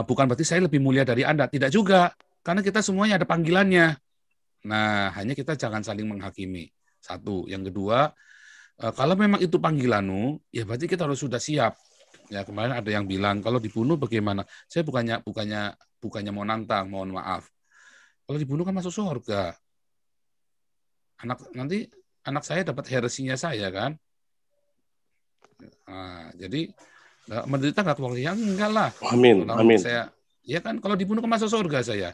bukan berarti saya lebih mulia dari Anda, tidak juga. Karena kita semuanya ada panggilannya. Nah, hanya kita jangan saling menghakimi. Satu. Yang kedua, kalau memang itu panggilanmu, ya berarti kita harus sudah siap. Ya, kemarin ada yang bilang kalau dibunuh bagaimana? Saya bukannya mau nantang, mohon maaf. Kalau dibunuh kan masuk surga. Nanti anak saya dapat heresinya saya kan. Nah, jadi menderita nggak keluarga? Ya enggak lah. Amin, amin. Ya kan kalau dibunuh kan masuk surga saya.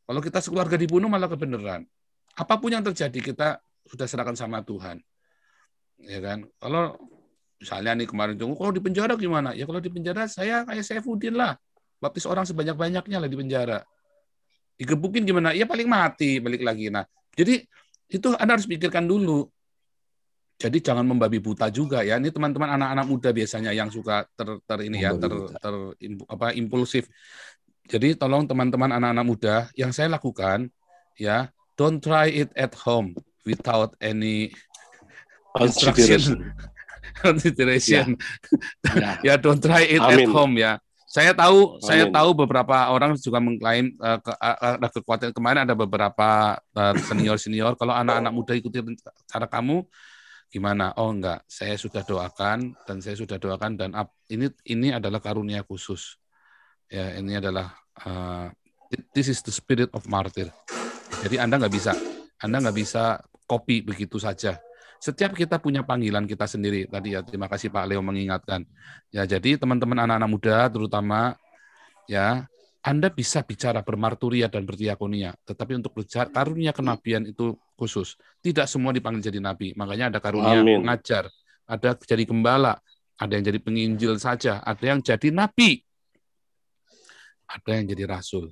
Kalau kita sekeluarga dibunuh malah kebenaran. Apapun yang terjadi kita sudah serahkan sama Tuhan. Ya kan? Kalau misalnya nih kemarin kalau di penjara gimana? Ya kalau di penjara saya kayak Saifuddin lah. Baptis orang sebanyak-banyaknya lah di penjara. Digebukin gimana? Ya paling mati, balik lagi. Nah, jadi itu Anda harus pikirkan dulu. Jadi jangan membabi buta juga ya. Ini teman-teman anak-anak muda biasanya yang suka impulsif. Jadi tolong teman-teman anak-anak muda yang saya lakukan ya, don't try it at home without any instruction. Consideration. Ya, don't try it at home ya. Saya tahu beberapa orang juga mengklaim ada kekuatan. Kemarin ada beberapa senior kalau anak-anak muda ikuti cara kamu gimana? Oh enggak, saya sudah doakan dan ini adalah karunia khusus. Ya, ini adalah this is the spirit of martyr. Jadi Anda nggak bisa copy begitu saja. Setiap kita punya panggilan kita sendiri. Tadi ya, terima kasih Pak Leo mengingatkan. Ya, jadi teman-teman anak-anak muda terutama ya, Anda bisa bicara bermarturia dan berdiakonia, tetapi untuk karunia kenabian itu khusus. Tidak semua dipanggil jadi nabi. Makanya ada karunia mengajar, ada jadi gembala, ada yang jadi penginjil saja, ada yang jadi nabi, ada yang jadi rasul.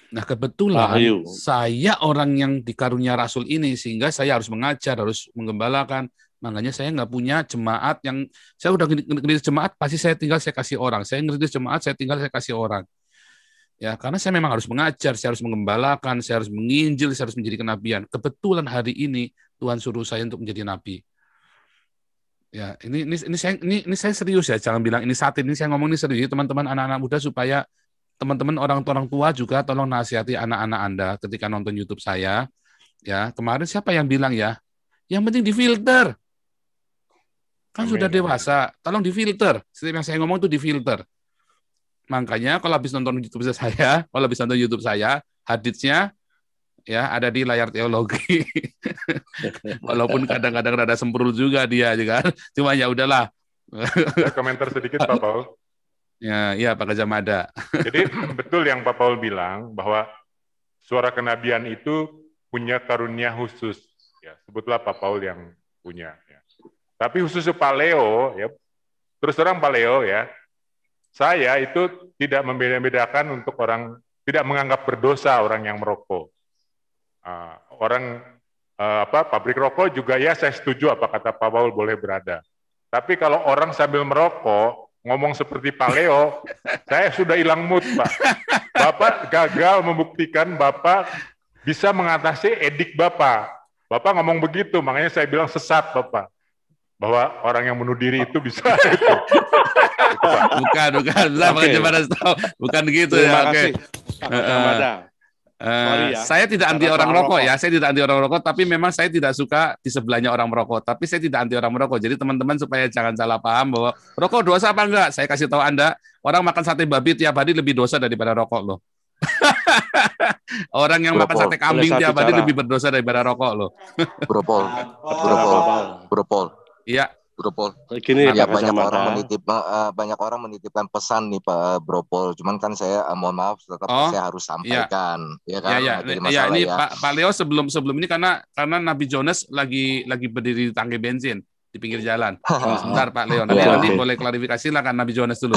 Nah, kebetulan saya orang yang dikarunia rasul ini, sehingga saya harus mengajar, harus menggembalakan. Makanya saya nggak punya jemaat yang, saya udah ngeritis jemaat, pasti saya kasih orang. Saya ngeritis jemaat, saya kasih orang. Ya, karena saya memang harus mengajar, saya harus menggembalakan, saya harus menginjil, saya harus menjadi kenabian. Kebetulan hari ini Tuhan suruh saya untuk menjadi nabi. Ya, ini saya serius ya, jangan bilang ini satir, ini saya ngomong ini serius, teman-teman anak-anak muda, supaya teman-teman orang tua juga tolong nasihati anak-anak Anda ketika nonton YouTube saya. Ya, kemarin siapa yang bilang ya? Yang penting difilter. Kan sudah dewasa, tolong difilter. Setiap yang saya ngomong itu difilter. Makanya kalau habis nonton YouTube saya, haditsnya ya ada di layar teologi. Walaupun kadang-kadang ada semprul juga dia kan. Cuma ya udahlah. Komentar sedikit Pak Paul. Ya Pak Gajah. Jadi betul yang Pak Paul bilang bahwa suara kenabian itu punya karunia khusus. Ya, sebutlah Pak Paul yang punya. Ya. Tapi khusus Pak Leo, ya, terus terang Pak Leo ya, saya itu tidak membeda-bedakan untuk orang, tidak menganggap berdosa orang yang merokok. Pabrik rokok juga ya saya setuju apa kata Pak Paul boleh berada. Tapi kalau orang sambil merokok ngomong seperti Pak Leo, saya sudah hilang mood, Pak. Bapak gagal membuktikan Bapak bisa mengatasi edik Bapak. Bapak ngomong begitu, makanya saya bilang sesat Bapak. Bahwa orang yang bunuh diri itu bisa itu. Bukan gitu ya. Oke. Saya tidak anti orang merokok ya, tapi memang saya tidak suka di sebelahnya orang merokok. Tapi saya tidak anti orang merokok. Jadi teman-teman supaya jangan salah paham bahwa rokok dosa apa enggak. Saya kasih tahu Anda, orang makan sate babi tiap hari lebih dosa daripada rokok loh. Orang yang makan sate kambing tiap hari lebih berdosa daripada rokok loh. Bro Paul. Iya. Bro Paul. Gini, ya banyak orang menitipkan pesan nih Pak Bro Paul. Cuman kan saya mohon maaf tetap saya harus sampaikan. Iya. Ini Pak Leo sebelum ini karena Nabi Jonas lagi berdiri di tangki bensin di pinggir jalan. Sebentar Pak Leo, nanti boleh klarifikasi lah kan Nabi Jonas dulu.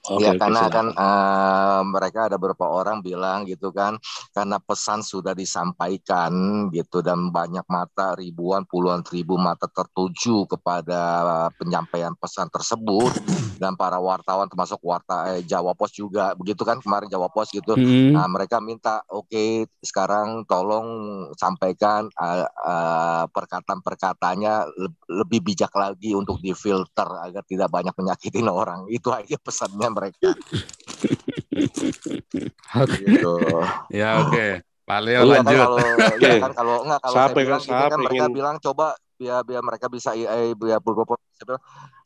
Karena kan mereka ada beberapa orang bilang gitu kan, karena pesan sudah disampaikan gitu dan banyak mata, puluhan ribu mata tertuju kepada penyampaian pesan tersebut dan para wartawan termasuk Jawa Pos juga begitu kan kemarin Jawa Pos gitu. Nah, mereka minta oke, sekarang tolong sampaikan perkataan-perkataannya lebih bijak lagi untuk difilter agar tidak banyak menyakitin orang. Itu aja pesannya mereka. Oke. Gitu. Ya oke. Pak Leo Iya kan lanjut. kalau Oke. ya kan kalau enggak kalau saya Sampai bilang kan gini kan sampai mereka ingin bilang coba biar mereka bisa biar berpropos.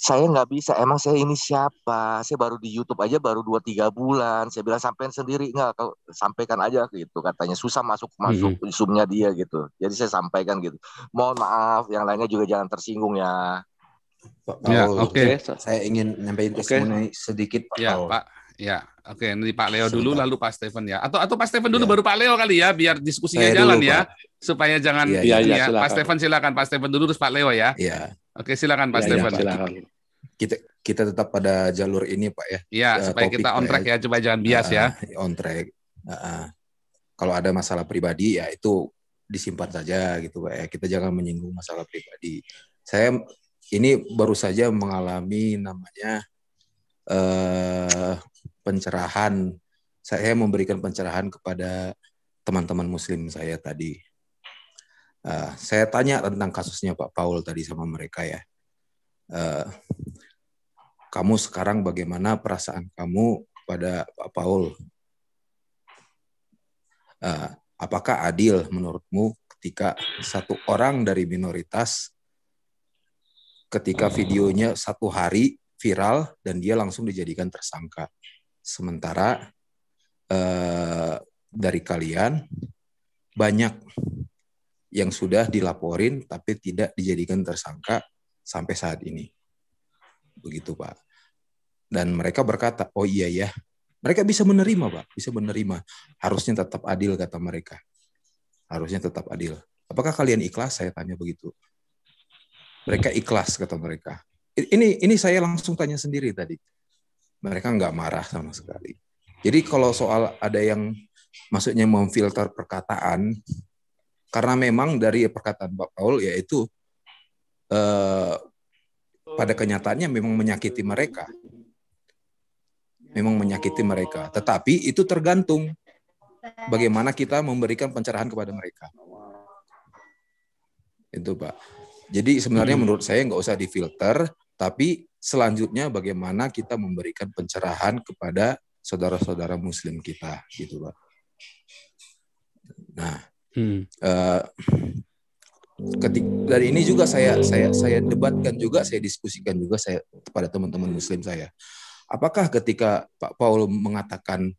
Saya nggak bisa. Emang saya ini siapa? Saya baru di YouTube aja baru 2-3 bulan. Saya bilang sampein sendiri nggak? Kau sampaikan aja gitu katanya. Susah masuk zoom-nya dia gitu. Jadi saya sampaikan gitu. Mohon maaf, yang lainnya juga jangan tersinggung ya. Pak Ya, Paul, oke. saya ingin nyampaikan testimoni sedikit Pak Ya, Paul. Pak. Ya, oke. Nanti Pak Leo dulu, Sebentar. lalu Pak Stephen ya. Atau Pak Stephen dulu Ya. baru Pak Leo kali ya, biar diskusinya Saya jalan dulu, ya, Pak. supaya jangan. Iya, iya, ini iya, ya. silakan. Pak Stephen silakan. Pak Stephen dulu terus Pak Leo ya. Iya. Oke, silakan Pak Iya, Stephen. silakan. Kita tetap pada jalur ini Pak ya. Ya, supaya Topik, kita on Pak, track ya, coba jangan bias ya. On track. Kalau ada masalah pribadi ya itu disimpan saja gitu Pak ya. Kita jangan menyinggung masalah pribadi. Saya ini baru saja mengalami namanya pencerahan. Saya memberikan pencerahan kepada teman-teman Muslim saya tadi. Saya tanya tentang kasusnya Pak Paul tadi sama mereka ya. Kamu sekarang bagaimana perasaan kamu pada Pak Paul? Apakah adil menurutmu ketika satu orang dari minoritas ketika videonya 1 hari viral dan dia langsung dijadikan tersangka, sementara dari kalian banyak yang sudah dilaporin tapi tidak dijadikan tersangka sampai saat ini, begitu Pak. Dan mereka berkata, oh iya ya, mereka bisa menerima Pak, bisa menerima. Harusnya tetap adil kata mereka, harusnya tetap adil. Apakah kalian ikhlas? Saya tanya begitu. Mereka ikhlas kata mereka. Ini saya langsung tanya sendiri tadi. Mereka nggak marah sama sekali. Jadi kalau soal ada yang maksudnya memfilter perkataan, karena memang dari perkataan Pak Paul yaitu pada kenyataannya memang menyakiti mereka. Memang menyakiti mereka. Tetapi itu tergantung bagaimana kita memberikan pencerahan kepada mereka. Itu Pak. Jadi sebenarnya menurut saya nggak usah difilter, tapi selanjutnya bagaimana kita memberikan pencerahan kepada saudara-saudara Muslim kita, gitu Pak. Nah, dari ini juga saya debatkan juga, saya diskusikan juga saya kepada teman-teman Muslim saya. Apakah ketika Pak Paul mengatakan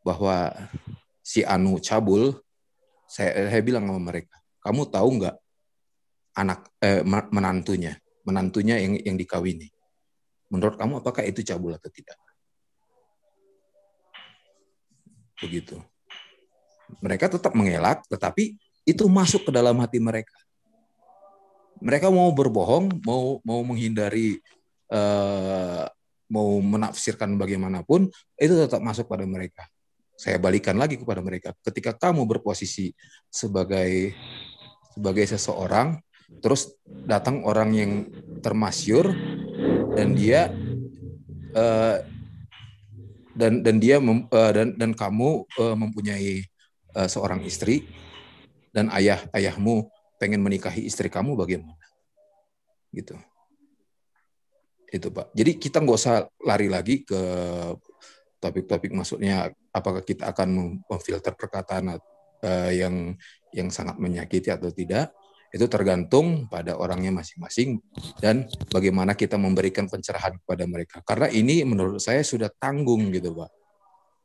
bahwa si Anu cabul, saya bilang sama mereka, kamu tahu nggak menantunya yang dikawini? Menurut kamu apakah itu cabul atau tidak? Begitu. Mereka tetap mengelak, tetapi itu masuk ke dalam hati mereka. Mereka mau berbohong, mau menghindari, mau menafsirkan bagaimanapun, itu tetap masuk pada mereka. Saya balikan lagi kepada mereka. Ketika kamu berposisi sebagai seseorang, terus datang orang yang termasyur dan dia dan kamu mempunyai seorang istri dan ayahmu pengen menikahi istri kamu, bagaimana? Gitu. Itu Pak. Jadi kita nggak usah lari lagi ke topik-topik maksudnya apakah kita akan memfilter perkataan yang sangat menyakiti atau tidak. Itu tergantung pada orangnya masing-masing dan bagaimana kita memberikan pencerahan kepada mereka. Karena ini menurut saya sudah tanggung gitu Pak.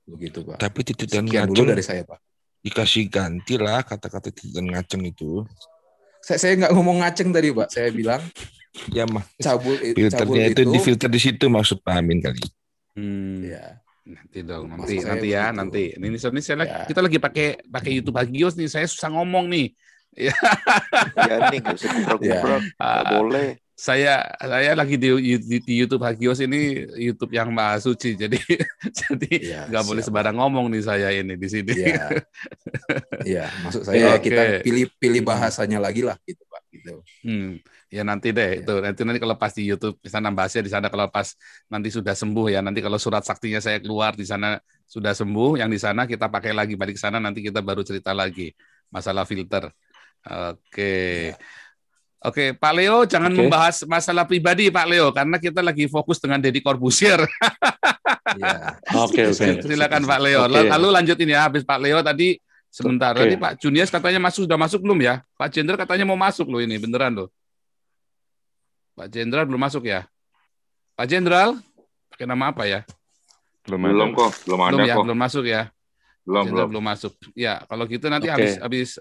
Begitu Pak. Tapi tititan Sekian ngaceng dulu dari saya Pak. Dikasih ganti lah kata-kata tititan ngaceng itu. Saya nggak ngomong ngaceng tadi Pak. Saya bilang Ya mah. cabul Filternya itu di filter di situ maksud Pak Amin kali. Ya. Nanti dong, Maksud nanti saya ya, begitu. nanti. Ini saya kita lagi pakai YouTube Hagios nih. Saya susah ngomong nih. Ya nih nggak usah kubrak-kubrak, nggak boleh. Saya lagi di YouTube Hagios ini, YouTube yang maha suci, jadi nggak boleh sembarang ngomong nih saya ini di sini. Iya, maksud saya kita pilih bahasanya lagi lah gitu Pak. Gitu. Ya nanti deh itu nanti kalau pas di YouTube bisa bahasnya di sana, kalau pas nanti sudah sembuh ya, nanti kalau surat saktinya saya keluar di sana sudah sembuh, yang di sana kita pakai lagi, balik ke sana nanti kita baru cerita lagi masalah filter. Oke, Pak Leo jangan membahas masalah pribadi Pak Leo, karena kita lagi fokus dengan Deddy Corbuzier. Ya. Oke. Silakan Pak Leo. Oke. Lalu lanjutin ya, habis Pak Leo tadi sebentar. Oke. Tadi Pak Junius katanya sudah masuk belum ya? Pak Jenderal katanya mau masuk loh ini, beneran loh. Pak Jenderal belum masuk ya? Pak Jenderal, pakai nama apa ya? Belum kok, belum ada ya, kok. belum masuk ya. Belum masuk. Ya, kalau gitu nanti habis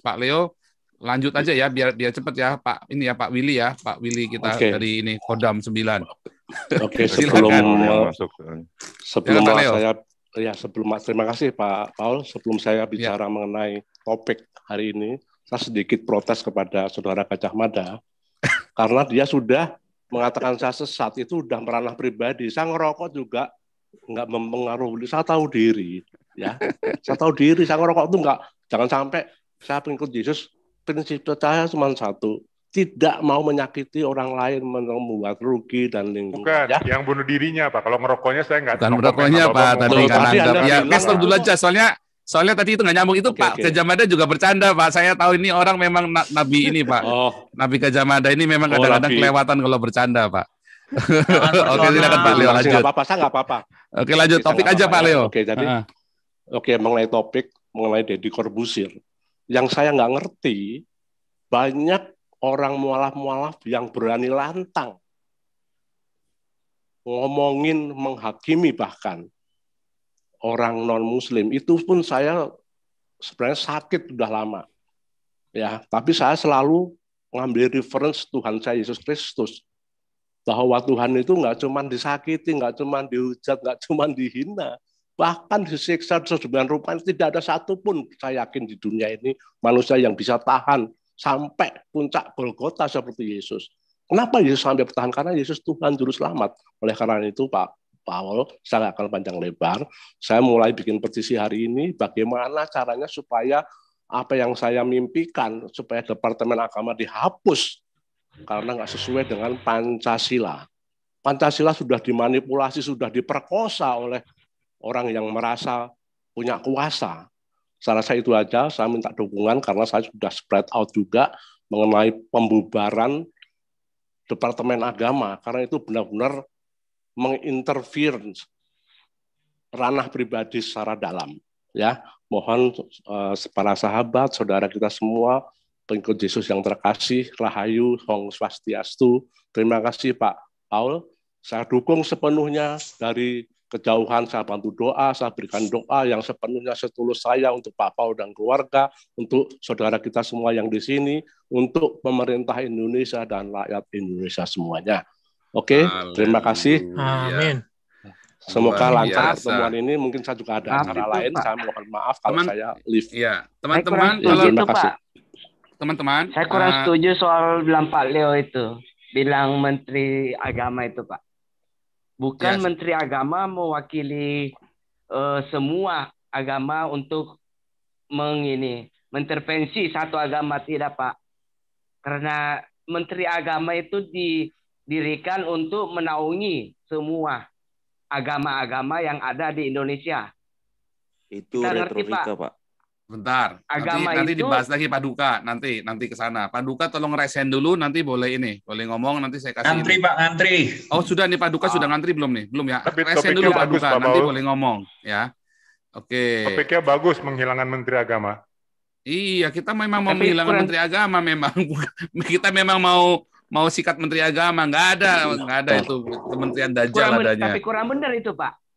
Pak Leo lanjut aja ya biar cepet ya Pak. Ini ya Pak Willy ya, Pak Willy kita dari ini Kodam 9. Oke, sebelum terima kasih Pak Paul, sebelum saya bicara mengenai topik hari ini, saya sedikit protes kepada Saudara Gajah Mada karena dia sudah mengatakan saya sesat, itu udah meranah pribadi. Saya ngerokok juga nggak mempengaruhi, saya tahu diri ya. Saya tahu diri, saya ngerokok itu nggak, jangan sampai saya pengikut Yesus, prinsip saya cuma satu, tidak mau menyakiti orang lain, membuat rugi dan lingkungan. Bukan, yang bunuh dirinya Pak. Kalau ngerokoknya saya nggak. Bukan merokoknya Pak, tadi kan anggap. Ya, stop dulu aja, soalnya tadi itu nggak nyambung. Itu Pak Gajah Mada juga bercanda Pak. Saya tahu ini orang memang nabi ini Pak. Nabi Gajah Mada ini memang kadang-kadang kelewatan kalau bercanda Pak. Oke, silakan Pak Leo lanjut. Nggak apa-apa. Oke, lanjut topik aja Pak Leo. Oke, jadi mengenai topik mengenai Deddy Corbuzier, yang saya nggak ngerti, banyak orang mualaf-mualaf yang berani lantang ngomongin, menghakimi bahkan orang non-Muslim. Itu pun saya sebenarnya sakit sudah lama, ya. Tapi saya selalu ngambil reference Tuhan saya Yesus Kristus, bahwa Tuhan itu nggak cuma disakiti, nggak cuma dihujat, nggak cuma dihina, bahkan disiksa sedemikian rupa. Tidak ada satupun, saya yakin di dunia ini manusia yang bisa tahan sampai puncak Golgota seperti Yesus. Kenapa Yesus sampai bertahan? Karena Yesus Tuhan Juru Selamat. Oleh karena itu Pak Paul, saya nggak akan panjang lebar. Saya mulai bikin petisi hari ini, bagaimana caranya supaya apa yang saya mimpikan, supaya Departemen Agama dihapus, karena nggak sesuai dengan Pancasila. Pancasila sudah dimanipulasi, sudah diperkosa oleh orang yang merasa punya kuasa. Saya rasa itu aja, saya minta dukungan karena saya sudah spread out juga mengenai pembubaran Departemen Agama, karena itu benar-benar menginterfere ranah pribadi secara dalam. Ya, mohon para sahabat, saudara kita semua, pengikut Yesus yang terkasih, Rahayu, Hong Swastiastu. Terima kasih Pak Paul, saya dukung sepenuhnya dari kejauhan, saya bantu doa, saya berikan doa yang sepenuhnya setulus saya untuk Pak Paul dan keluarga, untuk saudara kita semua yang di sini, untuk pemerintah Indonesia dan rakyat Indonesia semuanya. Oke, terima kasih. Amin. Semoga lancar pertemuan ini. Mungkin saya juga ada acara lain. Saya mohon maaf kalau saya live. Iya, teman-teman. Terima kasih. Teman-teman. Saya kurang setuju soal bilang Pak Leo itu, bilang Menteri Agama itu Pak. Bukan Menteri Agama mewakili semua agama untuk mengintervensi satu agama, tidak Pak. Karena Menteri Agama itu didirikan untuk menaungi semua agama-agama yang ada di Indonesia. Itu retorika Pak. Bentar, nanti dibahas lagi Pak Duka, nanti ke sana. Pak Duka tolong resen dulu, nanti boleh ngomong, nanti saya kasih. Ngantri Pak, ngantri. Oh sudah nih Pak Duka sudah ngantri belum nih? Belum ya? Resen dulu Pak Duka, nanti boleh ngomong ya. Oke. Topiknya bagus, menghilangkan Menteri Agama. Iya, kita memang mau menghilangkan Menteri Agama memang. Kita memang mau sikat Menteri Agama, nggak ada itu Kementerian Dajjal adanya. Tapi kurang benar itu Pak.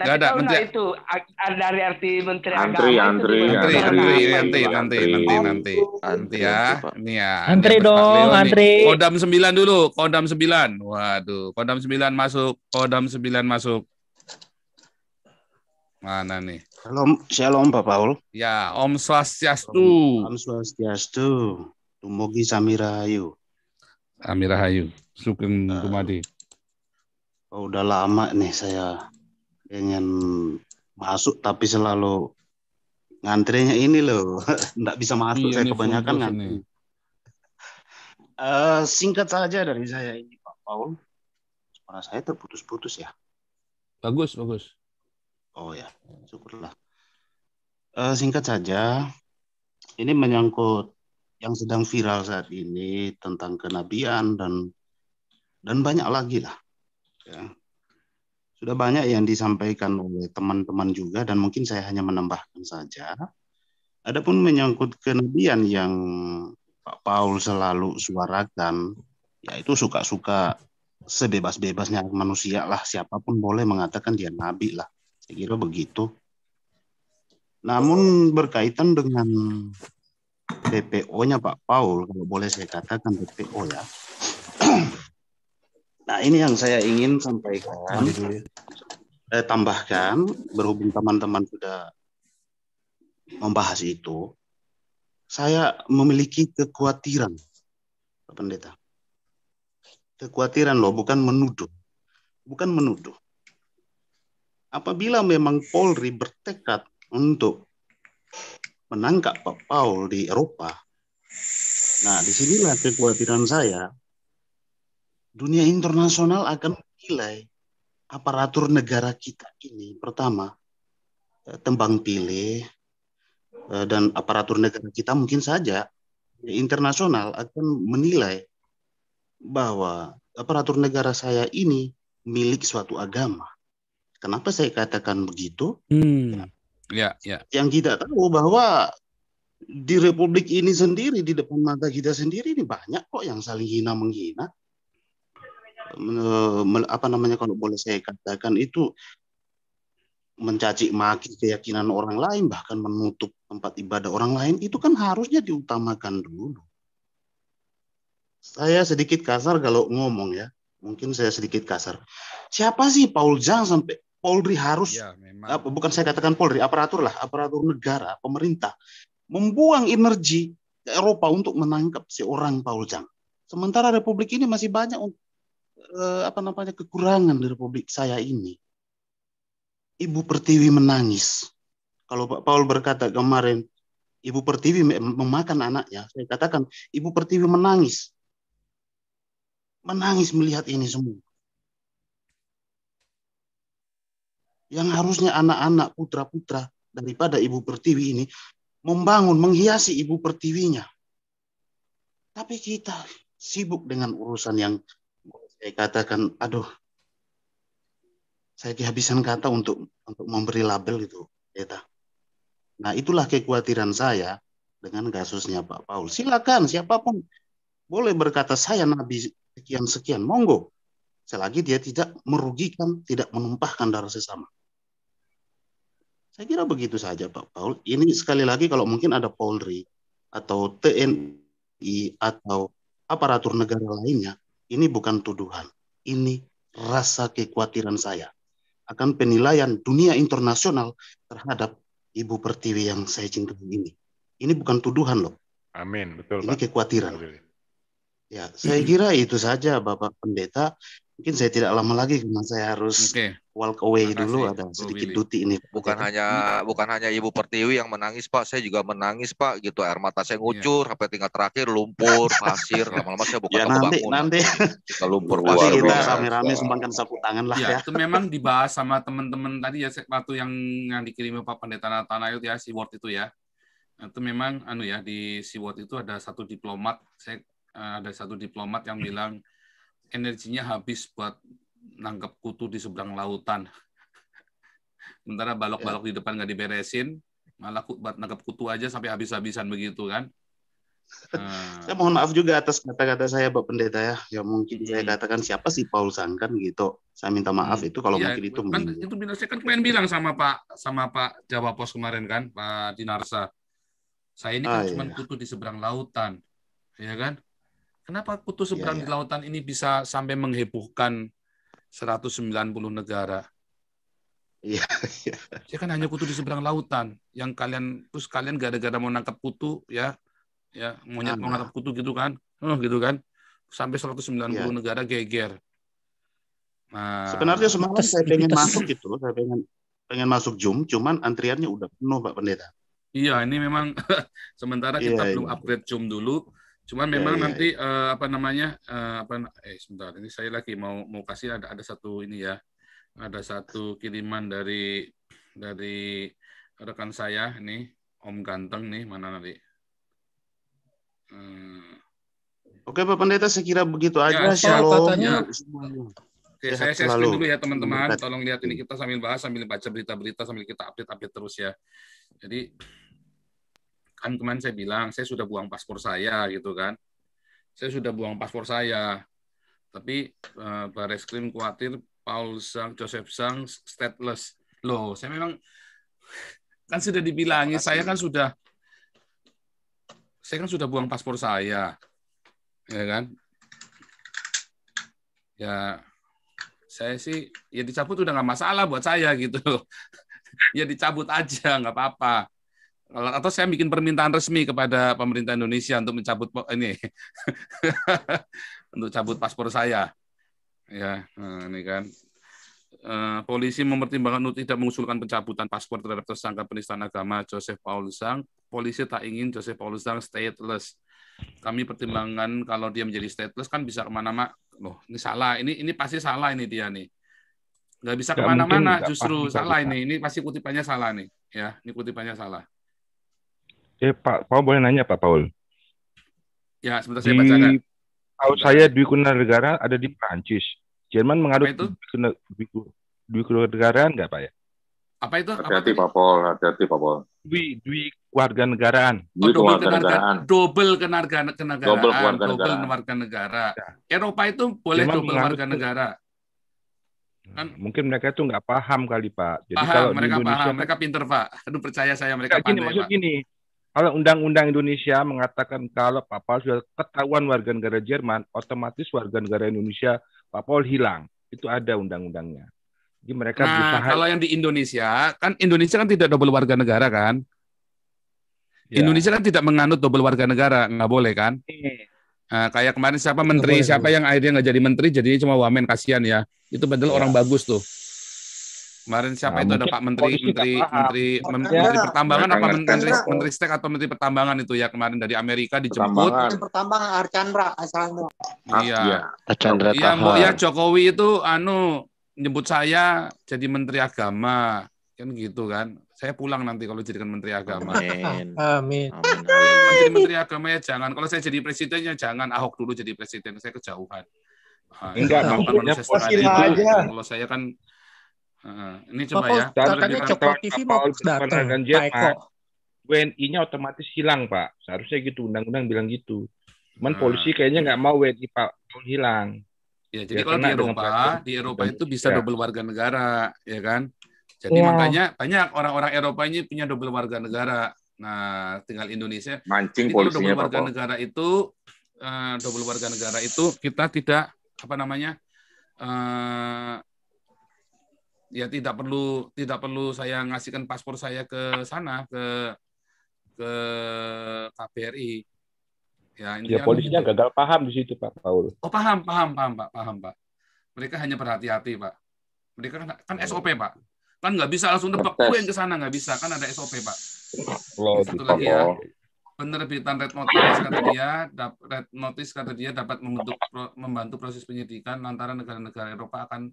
Nggak ada menteri itu dari arti Menteri Agama. Nanti ya. Ini ya. Antri dong, antri. Kodam 9 dulu, Kodam 9. Waduh, Kodam 9 masuk, Kodam 9 masuk. Mana nih? Shalom Pak Paul. Ya, Om Swastiastu. Om Swastiastu. Tumugi Samirahayu. Samirahayu. Sugeng Dumadi. Oh, udah lama nih saya pengen masuk tapi selalu ngantrinya ini loh, nggak bisa masuk. Saya kebanyakan ngantri. Singkat saja dari saya ini Pak Paul, suara saya terputus-putus ya. Bagus. Oh ya, syukurlah. Singkat saja, ini menyangkut yang sedang viral saat ini tentang kenabian dan banyak lagi lah. Ya. Sudah banyak yang disampaikan oleh teman-teman juga dan mungkin saya hanya menambahkan saja. Adapun menyangkut kenabian yang Pak Paul selalu suarakan, yaitu suka-suka sebebas-bebasnya manusia lah, siapapun boleh mengatakan dia nabi lah. Saya kira begitu. Namun berkaitan dengan DPO-nya Pak Paul, kalau boleh saya katakan DPO ya. Nah, ini yang saya ingin sampaikan, tambahkan, berhubung teman-teman sudah membahas itu, saya memiliki kekhawatiran, Pak Pendeta. Kekhawatiran loh, bukan menuduh. Bukan menuduh. Apabila memang Polri bertekad untuk menangkap Pak Paul di Eropa, nah disinilah kekhawatiran saya, dunia internasional akan menilai aparatur negara kita ini, pertama, tembang pilih, dan aparatur negara kita mungkin saja internasional akan menilai bahwa aparatur negara saya ini milik suatu agama. Kenapa saya katakan begitu? Ya. Yang kita tahu bahwa di Republik ini sendiri, di depan mata kita sendiri ini banyak kok yang saling hina menghina. Apa namanya kalau boleh saya katakan itu mencaci maki keyakinan orang lain, bahkan menutup tempat ibadah orang lain, itu kan harusnya diutamakan dulu. Saya sedikit kasar kalau ngomong ya, mungkin saya sedikit kasar. Siapa sih Paul Zhang sampai Polri harus, bukan saya katakan Polri, aparatur lah, aparatur negara, pemerintah, membuang energi ke Eropa untuk menangkap seorang Paul Zhang. Sementara Republik ini masih banyak kekurangan di Republik saya ini. Ibu Pertiwi menangis. Kalau Pak Paul berkata kemarin, Ibu Pertiwi memakan anaknya, saya katakan Ibu Pertiwi menangis. Menangis melihat ini semua. Yang harusnya anak-anak putra-putra daripada Ibu Pertiwi ini membangun, menghiasi Ibu Pertiwinya. Tapi kita sibuk dengan urusan yang saya katakan, aduh, saya kehabisan kata untuk memberi label itu. Nah, itulah kekhawatiran saya dengan kasusnya Pak Paul. Silakan siapapun boleh berkata saya nabi sekian-sekian, monggo. Selagi dia tidak merugikan, tidak menumpahkan darah sesama. Saya kira begitu saja Pak Paul. Ini sekali lagi kalau mungkin ada Polri atau TNI atau aparatur negara lainnya, ini bukan tuduhan. Ini rasa kekhawatiran saya akan penilaian dunia internasional terhadap Ibu Pertiwi yang saya cintai ini. Ini bukan tuduhan loh. Amin, betul ini Pak. Kekhawatiran. Ya, saya kira itu saja Bapak Pendeta. Mungkin saya tidak lama lagi karena saya harus walk away dulu, ada sedikit duty ini. Bukan hanya Ibu Pertiwi yang menangis Pak, saya juga menangis Pak gitu. Air mata saya ngucur sampai tingkat terakhir lumpur, pasir, lama-lama saya bukan nanti kita lumpur pasir. pasir. Kita rame-rame sumbangkan sapu tangan lah ya. Itu memang dibahas sama teman-teman tadi ya, waktu yang dikirim Pak Pendeta Nathanael ya, SeaWorld itu ya. Itu memang di SeaWorld itu ada satu diplomat, yang bilang energinya habis buat nangkep kutu di seberang lautan. Sementara balok-balok di depan nggak diberesin, malah buat nangkep kutu aja sampai habis-habisan begitu kan. Saya mohon maaf juga atas kata-kata saya Pak Pendeta ya. Ya mungkin saya katakan siapa sih Paul Zhang kan gitu. Saya minta maaf itu kalau mungkin itu. Itu saya kan kemarin bilang sama Pak Jawa Pos kemarin kan, Pak Dinarsa. Saya ini kan cuma kutu di seberang lautan, ya kan? Kenapa kutu seberang di lautan ini bisa sampai menghebohkan 190 negara? Iya. Ya kan hanya kutu di seberang lautan yang kalian gara-gara mau nangkap kutu ya monyet mau nangkap kutu gitu kan, sampai 190 negara geger. Nah, sebenarnya semalam saya pengen masuk itu, saya pengen masuk Zoom, cuman antriannya udah penuh Pak Pendeta. Iya, ini memang sementara kita belum upgrade Zoom dulu. Cuman memang nanti sebentar, ini saya lagi mau kasih ada satu ini ya. Ada satu kiriman dari rekan saya ini, Om Ganteng nih, mana nanti? Oke Pak Pendeta, saya kira begitu aja. Shalom. Oke, saya screen dulu ya teman-teman. Tolong lihat ini, kita sambil bahas, sambil baca berita-berita, sambil kita update terus ya. Jadi kan kemarin saya bilang saya sudah buang paspor saya gitu kan. Saya sudah buang paspor saya. Tapi Barreskrim khawatir Paul Zhang, Joseph Zhang stateless. Loh, saya memang kan sudah dibilangi, saya kan sudah buang paspor saya. Ya kan? Ya saya sih ya dicabut udah nggak masalah buat saya gitu. Ya dicabut aja nggak apa-apa. Atau saya bikin permintaan resmi kepada pemerintah Indonesia untuk mencabut ini untuk cabut paspor saya. Ya, nah, ini kan polisi mempertimbangkan untuk tidak mengusulkan pencabutan paspor terhadap tersangka penistaan agama Joseph Paul Zhang. Polisi tak ingin Joseph Paul Zhang stateless. Kami pertimbangkan kalau dia menjadi stateless kan bisa kemana-mana. Loh, ini salah. Ini pasti salah ini dia nih. Nggak bisa kemana-mana, justru salah ini. Ini pasti kutipannya salah nih. Ya, ini kutipannya salah. Pak Paul boleh nanya Pak Paul? Ya, sebentar saya bacakan. Tahu saya Dwi Kunarnegara ada di Prancis. Jerman mengadop Dwi Kunarnegaraan nggak Pak ya? Apa itu? Hati-hati Pak Paul, hati-hati Pak Paul. Dwi kewarganegaraan. Double kewarganegaraan. Double warga negara. Eropa itu boleh Jerman double warga negara. Kan mungkin mereka itu nggak paham kali Pak. Jadi paham, kalau mereka di Indonesia, paham, mereka pinter Pak. Aduh percaya saya mereka gini, pandai maksud Pak. gini, kalau undang-undang Indonesia mengatakan kalau Pak Paul sudah ketahuan warga negara Jerman, otomatis warga negara Indonesia Pak Paul hilang. Itu ada undang-undangnya. Jadi mereka berusaha. Kalau yang di Indonesia kan tidak double warga negara kan? Ya. Indonesia kan tidak menganut double warga negara, nggak boleh kan? Nah, kayak kemarin siapa menteri, siapa yang akhirnya nggak jadi menteri, jadinya cuma wamen, kasihan ya. Itu padahal orang bagus tuh. Kemarin siapa itu ada Pak Menteri Pertambangan apa Menteri Stek atau Menteri Pertambangan itu ya kemarin dari Amerika dijemput. Pertambangan Archandra asalnya. Iya. Archandra Iya, Mbok ya Jokowi itu nyebut saya jadi Menteri Agama kan gitu kan. Saya pulang nanti kalau jadikan Menteri Agama. Amin. Menteri Agama ya jangan. Kalau saya jadi presidennya jangan. Ahok dulu jadi presiden. Saya kejauhan. Enggak, maksudnya kalau saya kan ini coba ya. Katanya Cokro TV mau datang. WNI-nya otomatis hilang, Pak. Seharusnya gitu, undang-undang bilang gitu. Cuman polisi kayaknya nggak mau WNI Pak hilang. Ya, jadi kalau di Eropa itu bisa double warga negara, ya kan? Jadi makanya banyak orang-orang Eropa ini punya double warga negara. Nah, tinggal Indonesia. Mancing polisinya double warga negara itu double warga negara itu kita tidak ya tidak perlu saya ngasihkan paspor saya ke sana ke KBRI. Ya polisinya gagal paham di situ Pak Paul. Oh paham Pak. Mereka hanya berhati-hati Pak. Mereka kan SOP Pak. Kan nggak bisa langsung tebak yang ke sana, nggak bisa, kan ada SOP Pak. Satu lagi ya. Penerbitan red notice kata dia dapat membantu proses penyidikan lantaran negara-negara Eropa akan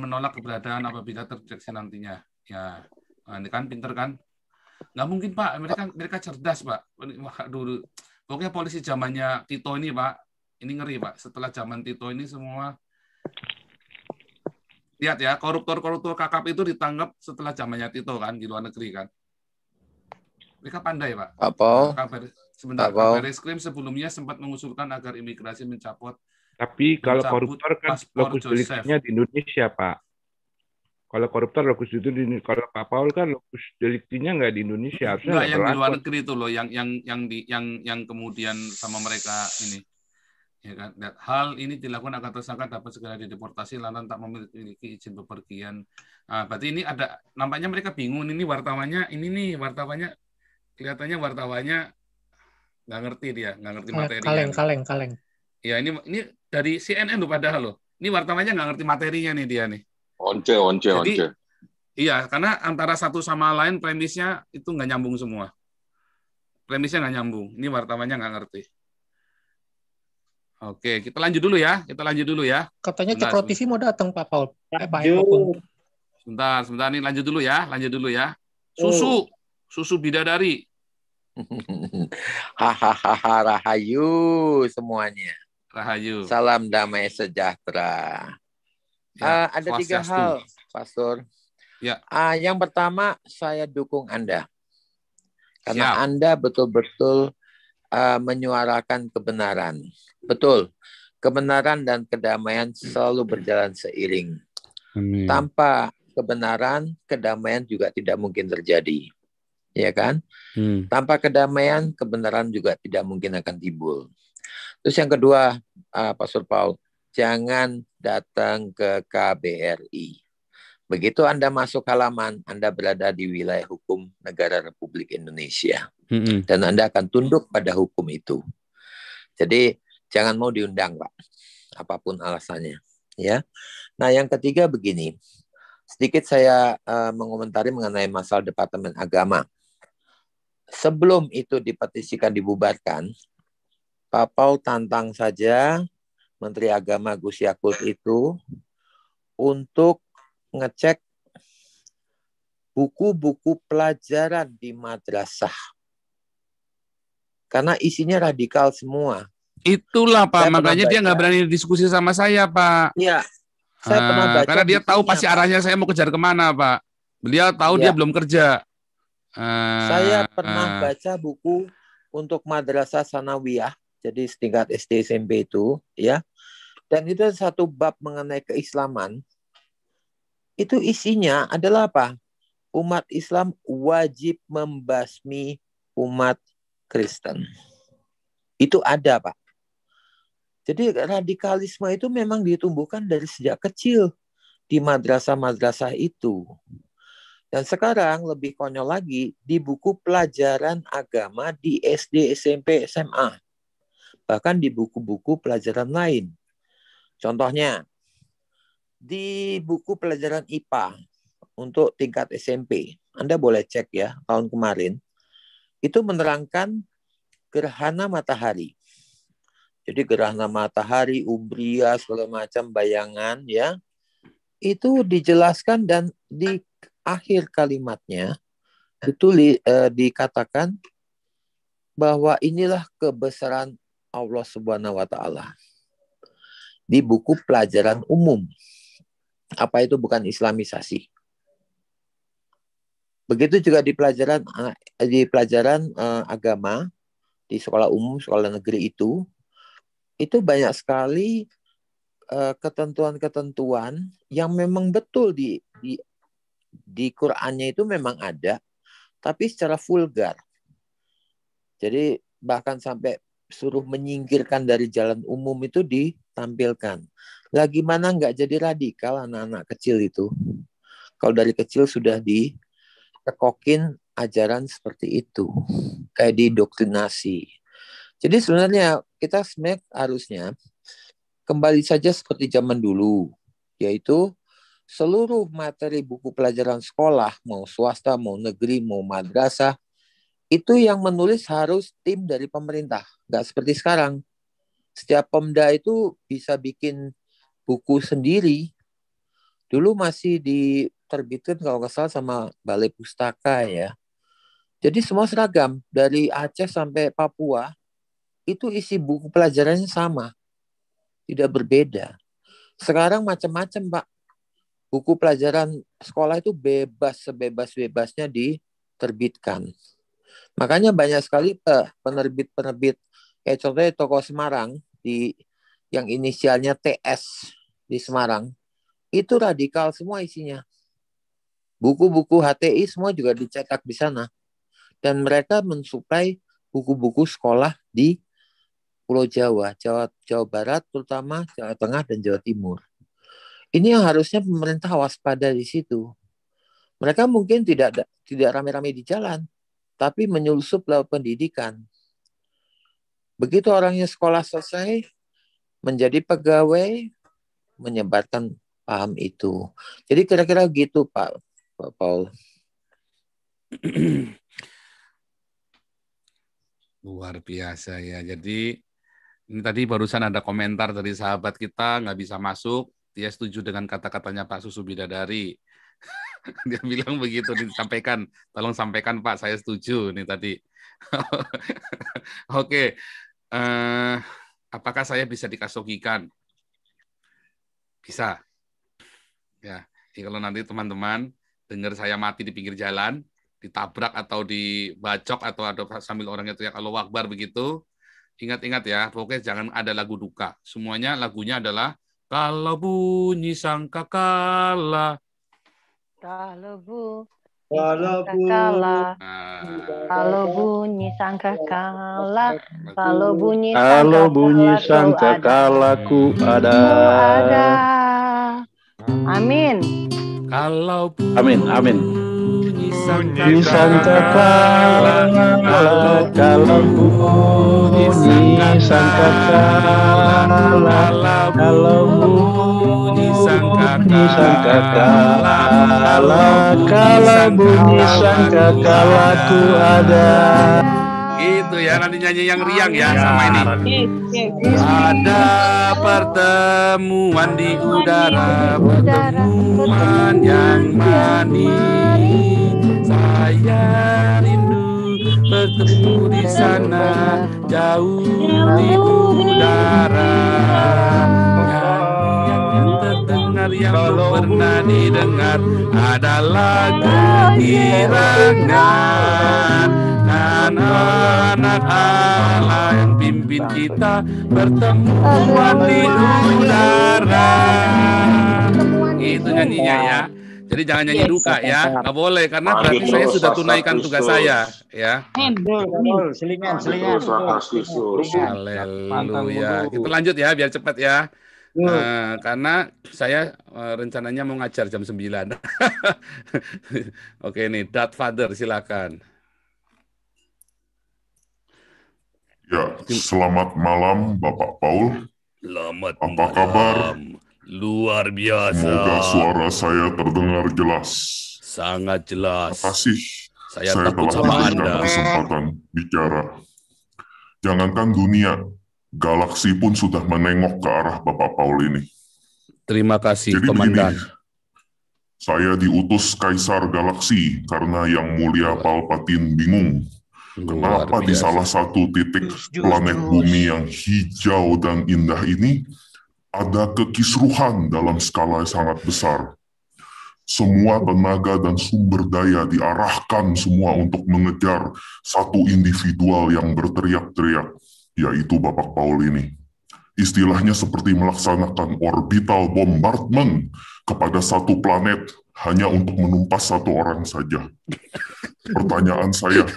menolak keberadaan apabila terdeteksi nantinya. Ya, nah, ini kan pinter kan? Nggak mungkin Pak, mereka cerdas Pak. Dulu pokoknya polisi zamannya Tito ini Pak, ini ngeri Pak. Setelah zaman Tito ini semua lihat ya, koruptor KKP itu ditangkap setelah zamannya Tito kan di luar negeri kan. Mereka pandai Pak. Barreskrim sebelumnya sempat mengusulkan agar imigrasi mencabut. Tapi kalau koruptor kan lokus deliktinya di Indonesia Pak. Kalau koruptor lokus deliktinya, kalau Pak Paul kan lokus deliktinya nggak di Indonesia. Enggak, yang di luar negeri itu loh, yang kemudian sama mereka ini. Ya kan? Hal ini dilakukan agar tersangka dapat segera dideportasi lantaran tak memiliki izin bepergian. Nah, berarti ini ada nampaknya mereka bingung ini wartawannya kelihatannya wartawannya nggak ngerti materinya. Kaleng. Ya ini dari CNN loh padahal loh. Ini wartawannya nggak ngerti materinya nih dia nih. Once. Iya, karena antara satu sama lain premisnya itu nggak nyambung semua. Premisnya nggak nyambung. Ini wartawannya nggak ngerti. Oke, kita lanjut dulu ya. Katanya Cokro TV mau datang Pak Paul. Sebentar nih lanjut dulu ya. Susu bidadari. Hahaha, rahayu semuanya. Rahayu. Salam damai sejahtera. Ya, ada 3 Swastiastu. hal, Pastor. Ya. Yang pertama, saya dukung Anda. Karena Siap. Anda betul-betul menyuarakan kebenaran. Betul. Kebenaran dan kedamaian selalu berjalan seiring. Amin. Tanpa kebenaran, kedamaian juga tidak mungkin terjadi. Ya kan? Tanpa kedamaian, kebenaran juga tidak mungkin akan timbul. Terus yang kedua, Pastor Paul, jangan datang ke KBRI. Begitu Anda masuk halaman, Anda berada di wilayah hukum negara Republik Indonesia. Dan Anda akan tunduk pada hukum itu. Jadi jangan mau diundang, Pak. Apapun alasannya. Ya. Nah, yang ketiga begini. Sedikit saya mengomentari mengenai masalah Departemen Agama. Sebelum itu dipetisikan dibubarkan, Pak Paul tantang saja Menteri Agama Gus Yakut itu untuk ngecek buku-buku pelajaran di madrasah. Karena isinya radikal semua. Itulah Pak, makanya dia nggak berani diskusi sama saya, Pak. Iya, saya pernah baca. Karena dia tahu pasti arahnya saya mau kejar kemana, Pak. Beliau tahu dia belum kerja. Saya pernah baca buku untuk madrasah sanawiyah, jadi setingkat SD SMP itu, ya. Dan itu satu bab mengenai keislaman. Itu isinya adalah apa? Umat Islam wajib membasmi umat Kristen. Itu ada, Pak. Jadi radikalisme itu memang ditumbuhkan dari sejak kecil di madrasah-madrasah itu. Dan sekarang lebih konyol lagi di buku pelajaran agama di SD, SMP, SMA. Bahkan di buku-buku pelajaran lain. Contohnya, di buku pelajaran IPA untuk tingkat SMP, Anda boleh cek ya, tahun kemarin, itu menerangkan gerhana matahari. Jadi gerhana matahari, umbria, segala macam bayangan ya, itu dijelaskan dan di akhir kalimatnya itu dikatakan bahwa inilah kebesaran Allah Subhanahu wa Ta'ala. Di buku pelajaran umum. Apa itu bukan islamisasi? Begitu juga di pelajaran agama di sekolah umum, sekolah negeri itu banyak sekali ketentuan-ketentuan yang memang betul di Qur'annya itu memang ada, tapi secara vulgar. Jadi bahkan sampai suruh menyingkirkan dari jalan umum itu ditampilkan. Lah gimana nggak jadi radikal anak-anak kecil itu? Kalau dari kecil sudah ditekokin ajaran seperti itu, kayak didoktrinasi. Jadi sebenarnya kita harusnya kembali saja seperti zaman dulu, yaitu seluruh materi buku pelajaran sekolah, mau swasta, mau negeri, mau madrasah, itu yang menulis harus tim dari pemerintah. Nggak seperti sekarang. Setiap Pemda itu bisa bikin buku sendiri. Dulu masih diterbitkan kalau nggak salah sama Balai Pustaka ya. Jadi semua seragam. Dari Aceh sampai Papua, itu isi buku pelajarannya sama. Tidak berbeda. Sekarang macam-macam, Pak. Buku pelajaran sekolah itu bebas, sebebas-bebasnya diterbitkan. Makanya banyak sekali penerbit-penerbit, kayak contohnya Toko Semarang, yang inisialnya TS di Semarang, itu radikal semua isinya. Buku-buku HTI semua juga dicetak di sana. Dan mereka mensuplai buku-buku sekolah di Pulau Jawa, Jawa Barat terutama, Jawa Tengah, dan Jawa Timur. Ini yang harusnya pemerintah waspada di situ. Mereka mungkin tidak rame-rame di jalan, tapi menyusup lewat pendidikan. Begitu orangnya sekolah selesai, menjadi pegawai, menyebarkan paham itu. Jadi kira-kira gitu, Pak Paul. Luar biasa ya. Jadi ini tadi barusan ada komentar dari sahabat kita, nggak bisa masuk. Dia setuju dengan kata-katanya Pak Susu Bidadari. Dia bilang begitu, disampaikan. Tolong sampaikan Pak, saya setuju nih tadi. Oke. Apakah saya bisa dikasogikan? Bisa. Ya, kalau nanti teman-teman dengar saya mati di pinggir jalan, ditabrak atau dibacok atau ada sambil orang itu yang Allahu Akbar begitu, ingat-ingat ya, pokoknya jangan ada lagu duka. Semuanya lagunya adalah kalau bunyi sangkakala. Kalau bunyi sangkakala, kalau bunyi sangkakalaku ada. Amin. Kalau Amin. bunyi sangkakala, kalau bunyi sangkakala, kalau bunyi sangkakala, kalau bunyi sangkakalaku ada. Gitu ya, nanti nyanyi yang riang ya sama ini. Ada pertemuan di udara, pertemuan yang manis. Saya rindu bertemu di sana, jauh di udara. Nyanyian yang terdengar yang belum pernah didengar adalah kegirangan anak-anak Allah yang pimpin kita bertemuan di udara. Itu nyanyinya ya. Jadi jangan nyanyi duka ya, nggak boleh karena berarti saya sudah tunaikan tugas saya ya. Selingan. Haleluya. Kita lanjut ya biar cepat ya. Karena saya rencananya mau ngajar jam 9. Oke nih, Dad Father silakan. Ya, selamat malam Bapak Paul. Selamat Apa kabar? Luar biasa. Semoga suara saya terdengar jelas. Sangat jelas. Terima kasih. Saya telah takut sama diberikan Anda. kesempatan bicara. Jangankan dunia, galaksi pun sudah menengok ke arah Bapak Paul ini. Terima kasih, Jadi Komandan. begini, saya diutus Kaisar Galaksi karena Yang Mulia Palpatine bingung. Kenapa di salah satu titik planet bumi yang hijau dan indah ini ada kekisruhan dalam skala yang sangat besar. Semua tenaga dan sumber daya diarahkan semua untuk mengejar satu individual yang berteriak-teriak, yaitu Bapak Paul ini. Istilahnya seperti melaksanakan orbital bombardment kepada satu planet hanya untuk menumpas satu orang saja. Pertanyaan saya,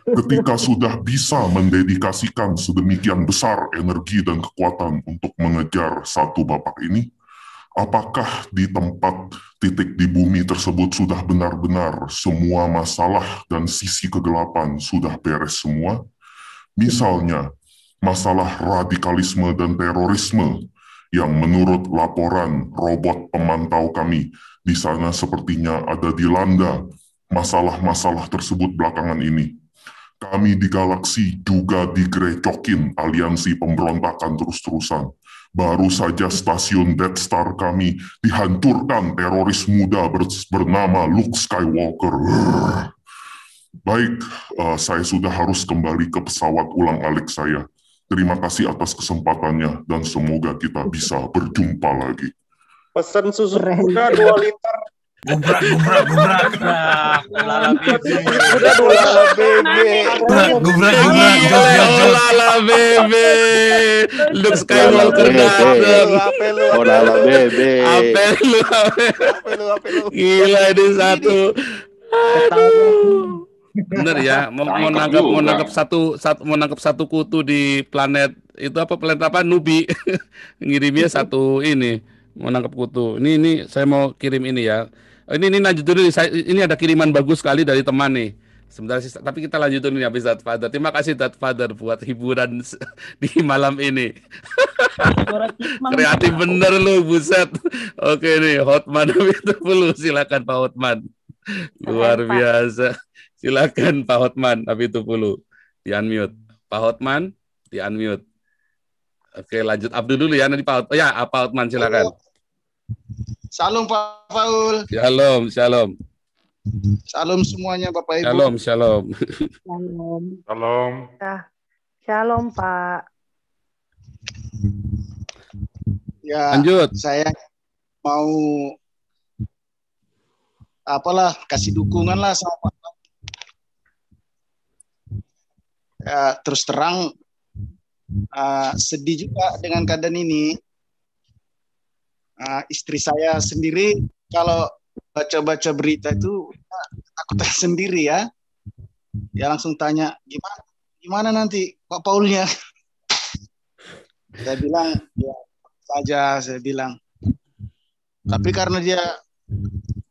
ketika sudah bisa mendedikasikan sedemikian besar energi dan kekuatan untuk mengejar satu bapak ini, apakah di tempat titik di bumi tersebut sudah benar-benar semua masalah dan sisi kegelapan sudah beres semua? Misalnya, masalah radikalisme dan terorisme yang menurut laporan robot pemantau kami di sana sepertinya ada dilanda masalah-masalah tersebut belakangan ini. Kami di Galaksi juga digrecokin aliansi pemberontakan terus-terusan. Baru saja stasiun Death Star kami dihancurkan teroris muda bernama Luke Skywalker. Baik, saya sudah harus kembali ke pesawat ulang-alik saya. Terima kasih atas kesempatannya dan semoga kita bisa berjumpa lagi. Pesan susu kuda 2 liter. Gubrak. Lala bebe. Gubrak. Lala bebe. Luke Skywalker datang. Lala bebe. Apel lu. Gila ini satu. Aduh. Bener ya, mau nangkap satu kutu di planet itu planet apa Nubi. Ngirimnya satu ini mau nangkap kutu. Ini saya mau kirim ini ya. Ini lanjut dulu. Ini ada kiriman bagus sekali dari teman nih. Sebentar sih, tapi kita lanjut dulu nih habis Dad Father. Terima kasih Dad Father buat hiburan di malam ini. Kreatif bener lu, buset. Oke nih, Hotman itu dulu, silakan Pak Hotman. Luar biasa. Silakan Pak Hotman, tapi itu dulu di-unmute. Pak Hotman, di-unmute. Oke, lanjut Abdul dulu ya, nanti Pak Hotman silakan. Salam Pak Paul. Shalom. Salam semuanya Bapak Ibu. Shalom. Shalom Pak. Ya, lanjut. Saya mau apalah, kasih dukungan lah sama Pak. Terus terang sedih juga dengan keadaan ini. Istri saya sendiri kalau baca-baca berita itu takut sendiri ya. Dia langsung tanya, gimana nanti Pak Paulnya? Saya bilang, ya saja, saya bilang. Tapi karena dia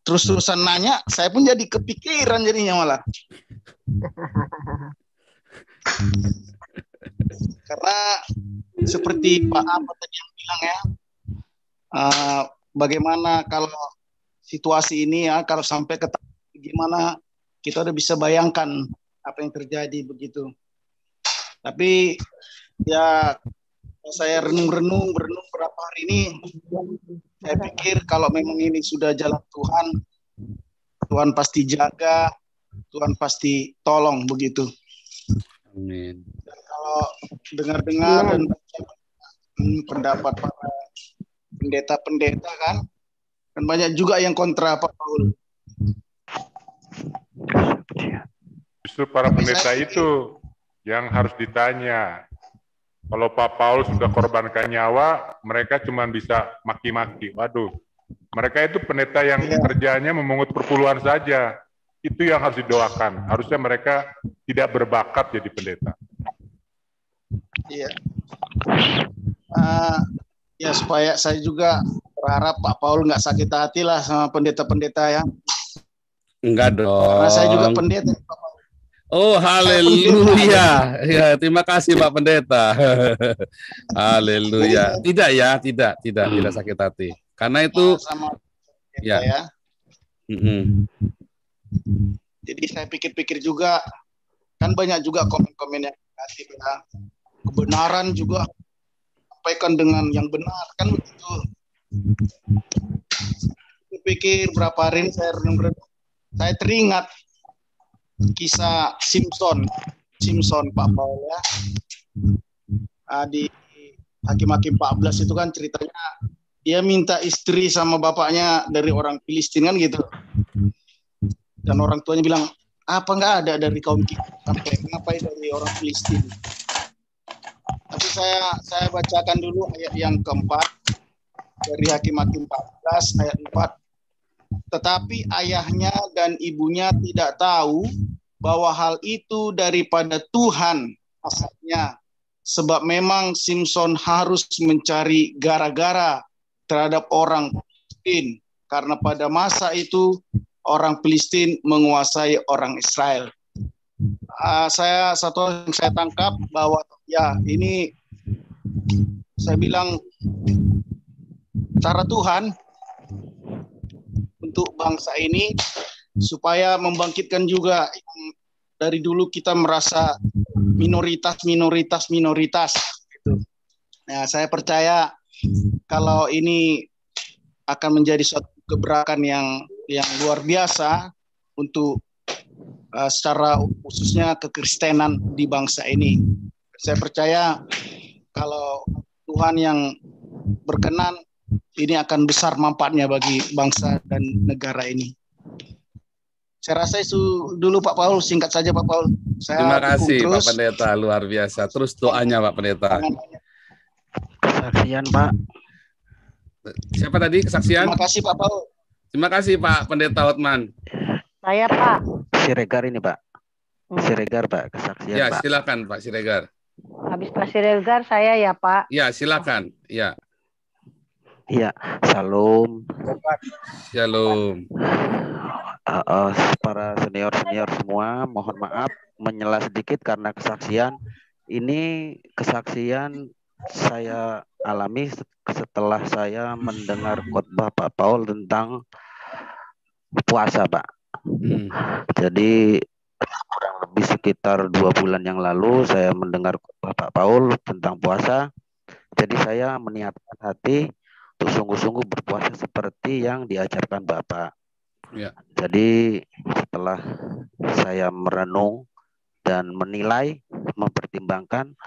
terus-terusan nanya, saya pun jadi kepikiran jadinya malah. Karena seperti Pak Apa tadi yang bilang ya, bagaimana kalau situasi ini ya, kalau sampai ke gimana, kita udah bisa bayangkan apa yang terjadi begitu. Tapi ya saya renung berapa hari ini, saya pikir kalau memang ini sudah jalan Tuhan, Tuhan pasti jaga, Tuhan pasti tolong begitu. Amin. Dan kalau dengar-dengar dan baca pendapat para pendeta-pendeta kan banyak juga yang kontra Pak Paul. Justru para pendeta itu yang harus ditanya. Kalau Pak Paul sudah korbankan nyawa, mereka cuma bisa maki-maki. Waduh, mereka itu pendeta yang kerjanya memungut perpuluhan saja. Itu yang harus didoakan. Harusnya mereka tidak berbakat jadi pendeta. Iya. Ya supaya saya juga berharap Pak Paul nggak sakit hati lah sama pendeta-pendeta ya. Enggak dong. Karena saya juga pendeta. Oh, haleluya. Ya, terima kasih Pak Pendeta. Haleluya. Tidak sakit hati. Karena itu sama ya. Jadi saya pikir-pikir juga, kan banyak juga komen-komen yang negatif ya. Kebenaran juga sampaikan dengan yang benar kan begitu. Saya pikir berapa hari ini saya renung-renung, saya teringat kisah Simpson Pak Paul ya. Di Hakim-Hakim 14 itu kan ceritanya dia minta istri sama bapaknya dari orang Filistin kan gitu. Dan orang tuanya bilang, apa nggak ada dari kaum kita, sampai ngapain dari orang Filistin. Tapi saya bacakan dulu ayat yang keempat dari Hakim-Hakim 14 ayat 4. Tetapi ayahnya dan ibunya tidak tahu bahwa hal itu daripada Tuhan asalnya. Sebab memang Simpson harus mencari gara-gara terhadap orang Filistin. Karena pada masa itu orang Filistin menguasai orang Israel. Satu yang saya tangkap bahwa ya ini saya bilang cara Tuhan untuk bangsa ini supaya membangkitkan juga dari dulu kita merasa minoritas gitu. Nah, saya percaya kalau ini akan menjadi suatu gebrakan yang luar biasa untuk secara khususnya kekristenan di bangsa ini. Saya percaya kalau Tuhan yang berkenan, ini akan besar manfaatnya bagi bangsa dan negara ini. Saya rasa itu dulu Pak Paul, singkat saja Pak Paul. Terima kasih Pak Pendeta, luar biasa. Terus doanya Pak Pendeta. Kesaksian Pak. Siapa tadi kesaksian? Terima kasih Pak Paul. Terima kasih Pak Pendeta Hotman. Saya Pak. Siregar ini Pak. Siregar Pak, kesaksian ya, Pak. Ya silakan Pak Siregar. Habis Pak Siregar saya ya Pak. Ya silakan. Ya. Iya, Shalom. Shalom. Para senior semua, mohon maaf menyela sedikit karena kesaksian. Ini kesaksian saya alami setelah saya mendengar khotbah Pak Paul tentang puasa, Pak. Jadi kurang lebih sekitar 2 bulan yang lalu saya mendengar khotbah Pak Paul tentang puasa. Jadi saya meniatkan hati untuk sungguh-sungguh berpuasa seperti yang diajarkan Bapak. Ya. Jadi setelah saya merenung dan menilai, mempertimbangkan,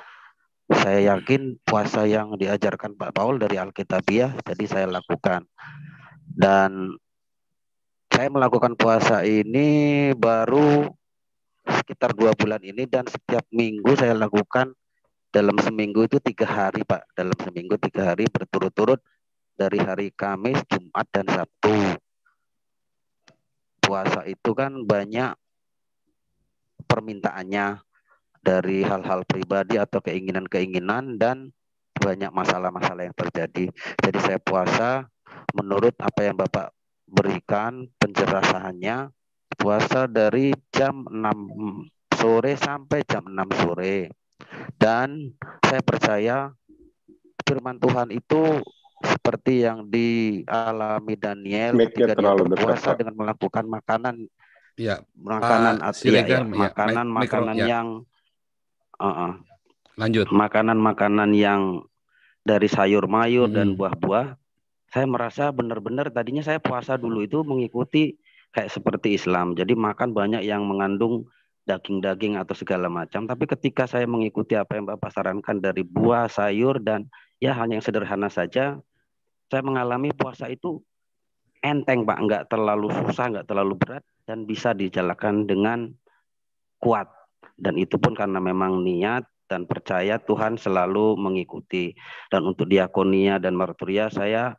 saya yakin puasa yang diajarkan Pak Paul dari Alkitabiah, jadi saya lakukan. Dan Saya melakukan puasa ini baru sekitar 2 bulan ini, dan setiap minggu saya lakukan dalam seminggu itu 3 hari, Pak. Dalam seminggu 3 hari berturut-turut dari hari Kamis, Jumat, dan Sabtu. Puasa itu kan banyak permintaannya dari hal-hal pribadi atau keinginan-keinginan, dan banyak masalah-masalah yang terjadi. Jadi saya puasa menurut apa yang Bapak berikan penjelasannya, puasa dari jam 6 sore sampai jam 6 sore. Dan saya percaya firman Tuhan itu seperti yang dialami Daniel ketika dia berpuasa dengan melakukan makanan, makanan yang lanjut, makanan-makanan yang dari sayur-mayur dan buah-buah. Saya merasa benar-benar tadinya saya puasa dulu itu mengikuti kayak seperti Islam. Jadi makan banyak yang mengandung daging-daging atau segala macam. Tapi ketika saya mengikuti apa yang Bapak sarankan dari buah, sayur, dan ya hanya yang sederhana saja, saya mengalami puasa itu enteng, Pak. Nggak terlalu susah, nggak terlalu berat, dan bisa dijalankan dengan kuat. Dan itu pun karena memang niat dan percaya Tuhan selalu mengikuti. Dan untuk diakonia dan marturia, saya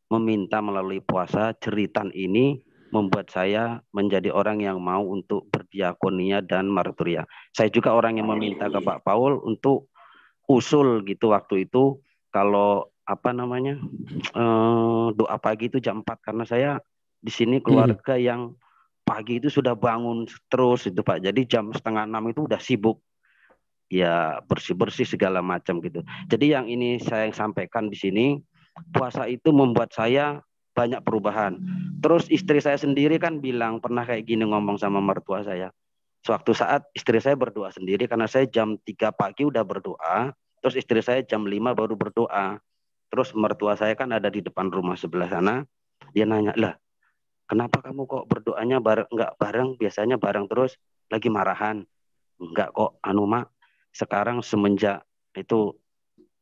meminta melalui puasa, jeritan ini membuat saya menjadi orang yang mau untuk berdiakonia dan marturia. Saya juga orang yang meminta ke Pak Paul untuk usul gitu waktu itu, kalau doa pagi itu jam 4, karena saya di sini keluarga yang pagi itu sudah bangun terus itu, Pak. Jadi jam 5:30 itu udah sibuk. Ya bersih-bersih segala macam gitu. Jadi yang ini saya sampaikan di sini, puasa itu membuat saya banyak perubahan. Terus istri saya sendiri kan bilang, pernah kayak gini ngomong sama mertua saya. Suatu saat istri saya berdoa sendiri, karena saya jam 3 pagi udah berdoa, terus istri saya jam 5 baru berdoa. Terus mertua saya kan ada di depan rumah sebelah sana, dia nanya, lah kenapa kamu kok berdoanya nggak bareng, biasanya bareng terus, lagi marahan? Enggak kok, Mak, sekarang semenjak itu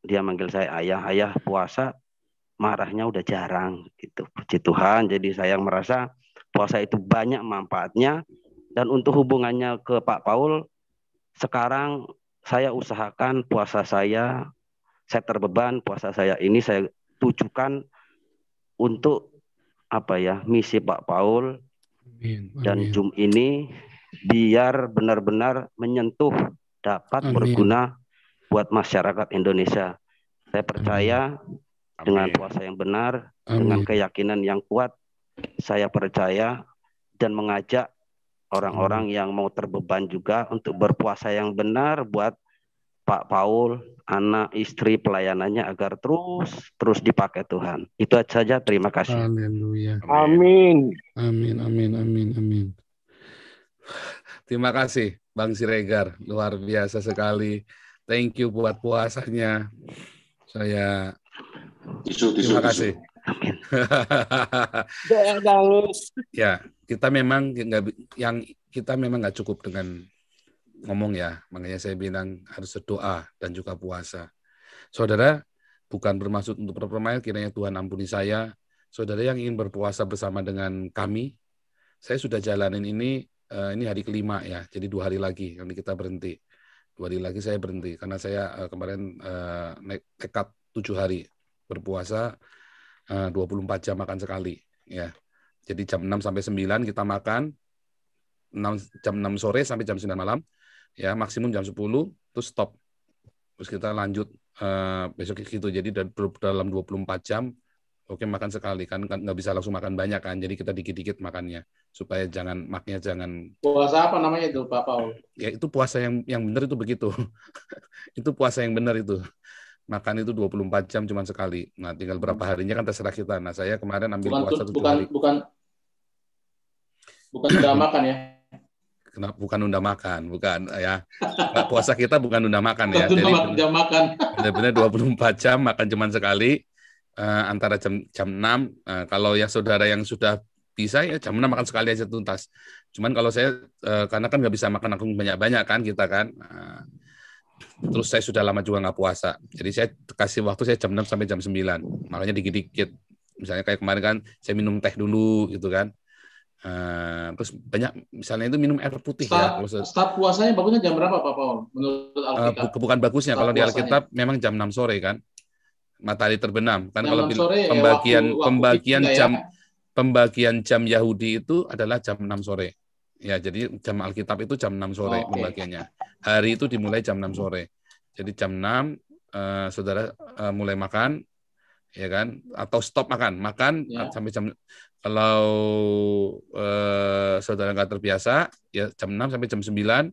dia manggil saya ayah puasa, marahnya udah jarang gitu. Puji Tuhan. Jadi saya merasa puasa itu banyak manfaatnya. Dan untuk hubungannya ke Pak Paul, sekarang saya usahakan puasa saya terbeban, puasa saya ini saya tujukan untuk misi Pak Paul. Dan Zoom ini biar benar-benar menyentuh, dapat berguna buat masyarakat Indonesia. Saya percaya dengan puasa yang benar, dengan keyakinan yang kuat, saya percaya dan mengajak orang-orang yang mau terbeban juga untuk berpuasa yang benar buat Pak Paul, anak, istri, pelayanannya agar terus dipakai Tuhan. Itu saja, terima kasih. Haleluya. Amin. Amin. Terima kasih Bang Siregar, luar biasa sekali. Thank you buat puasanya. Saya terima kasih. Ya, kita memang nggak cukup dengan ngomong ya, makanya saya bilang harus berdoa dan juga puasa. Saudara, bukan bermaksud untuk berpermain, kiranya Tuhan ampuni saya. Saudara yang ingin berpuasa bersama dengan kami, saya sudah jalanin ini hari kelima ya, jadi 2 hari lagi nanti kita berhenti. 2 hari lagi saya berhenti karena saya kemarin nekat 7 hari berpuasa, 24 jam makan sekali ya. Jadi jam 6 sampai 9 kita makan, jam 6 sore sampai jam 9 malam ya, maksimum jam 10 terus stop. Terus kita lanjut besok gitu. Jadi dalam 24 jam makan sekali kan nggak bisa langsung makan banyak kan. Jadi kita dikit-dikit makannya supaya maknya jangan. Puasa apa namanya itu Pak Paul? Ya itu puasa yang benar itu begitu. Itu puasa yang benar itu. Makan itu 24 jam cuma sekali. Nah, tinggal berapa harinya kan terserah kita. Nah, saya kemarin ambil puasa 7 hari. Bukan udah makan ya? Bukan unda makan, bukan ya. Puasa kita bukan unda makan ya. Jadi benar-benar 24 jam makan cuma sekali, antara jam 6. Kalau ya saudara yang sudah bisa ya jam 6 makan sekali aja tuntas. Cuman kalau saya karena kan nggak bisa makan banyak-banyak kan kita kan. Terus saya sudah lama juga nggak puasa. Jadi saya kasih waktu saya jam 6 sampai jam 9. Makanya dikit-dikit. Misalnya kayak kemarin kan saya minum teh dulu gitu kan. Terus banyak misalnya itu minum air putih ya. Start puasanya bagusnya jam berapa Pak Paul menurut Alkitab? Bukan bagusnya kalau di Alkitab memang jam 6 sore kan. Matahari terbenam kan. Kalau pembagian jam Yahudi itu adalah jam 6 sore. Ya, jadi jam Alkitab itu jam 6 sore pembagiannya. Hari itu dimulai jam 6 sore. Jadi jam 6 saudara mulai makan ya kan, atau stop makan sampai jam, kalau saudara nggak terbiasa ya jam 6 sampai jam 9,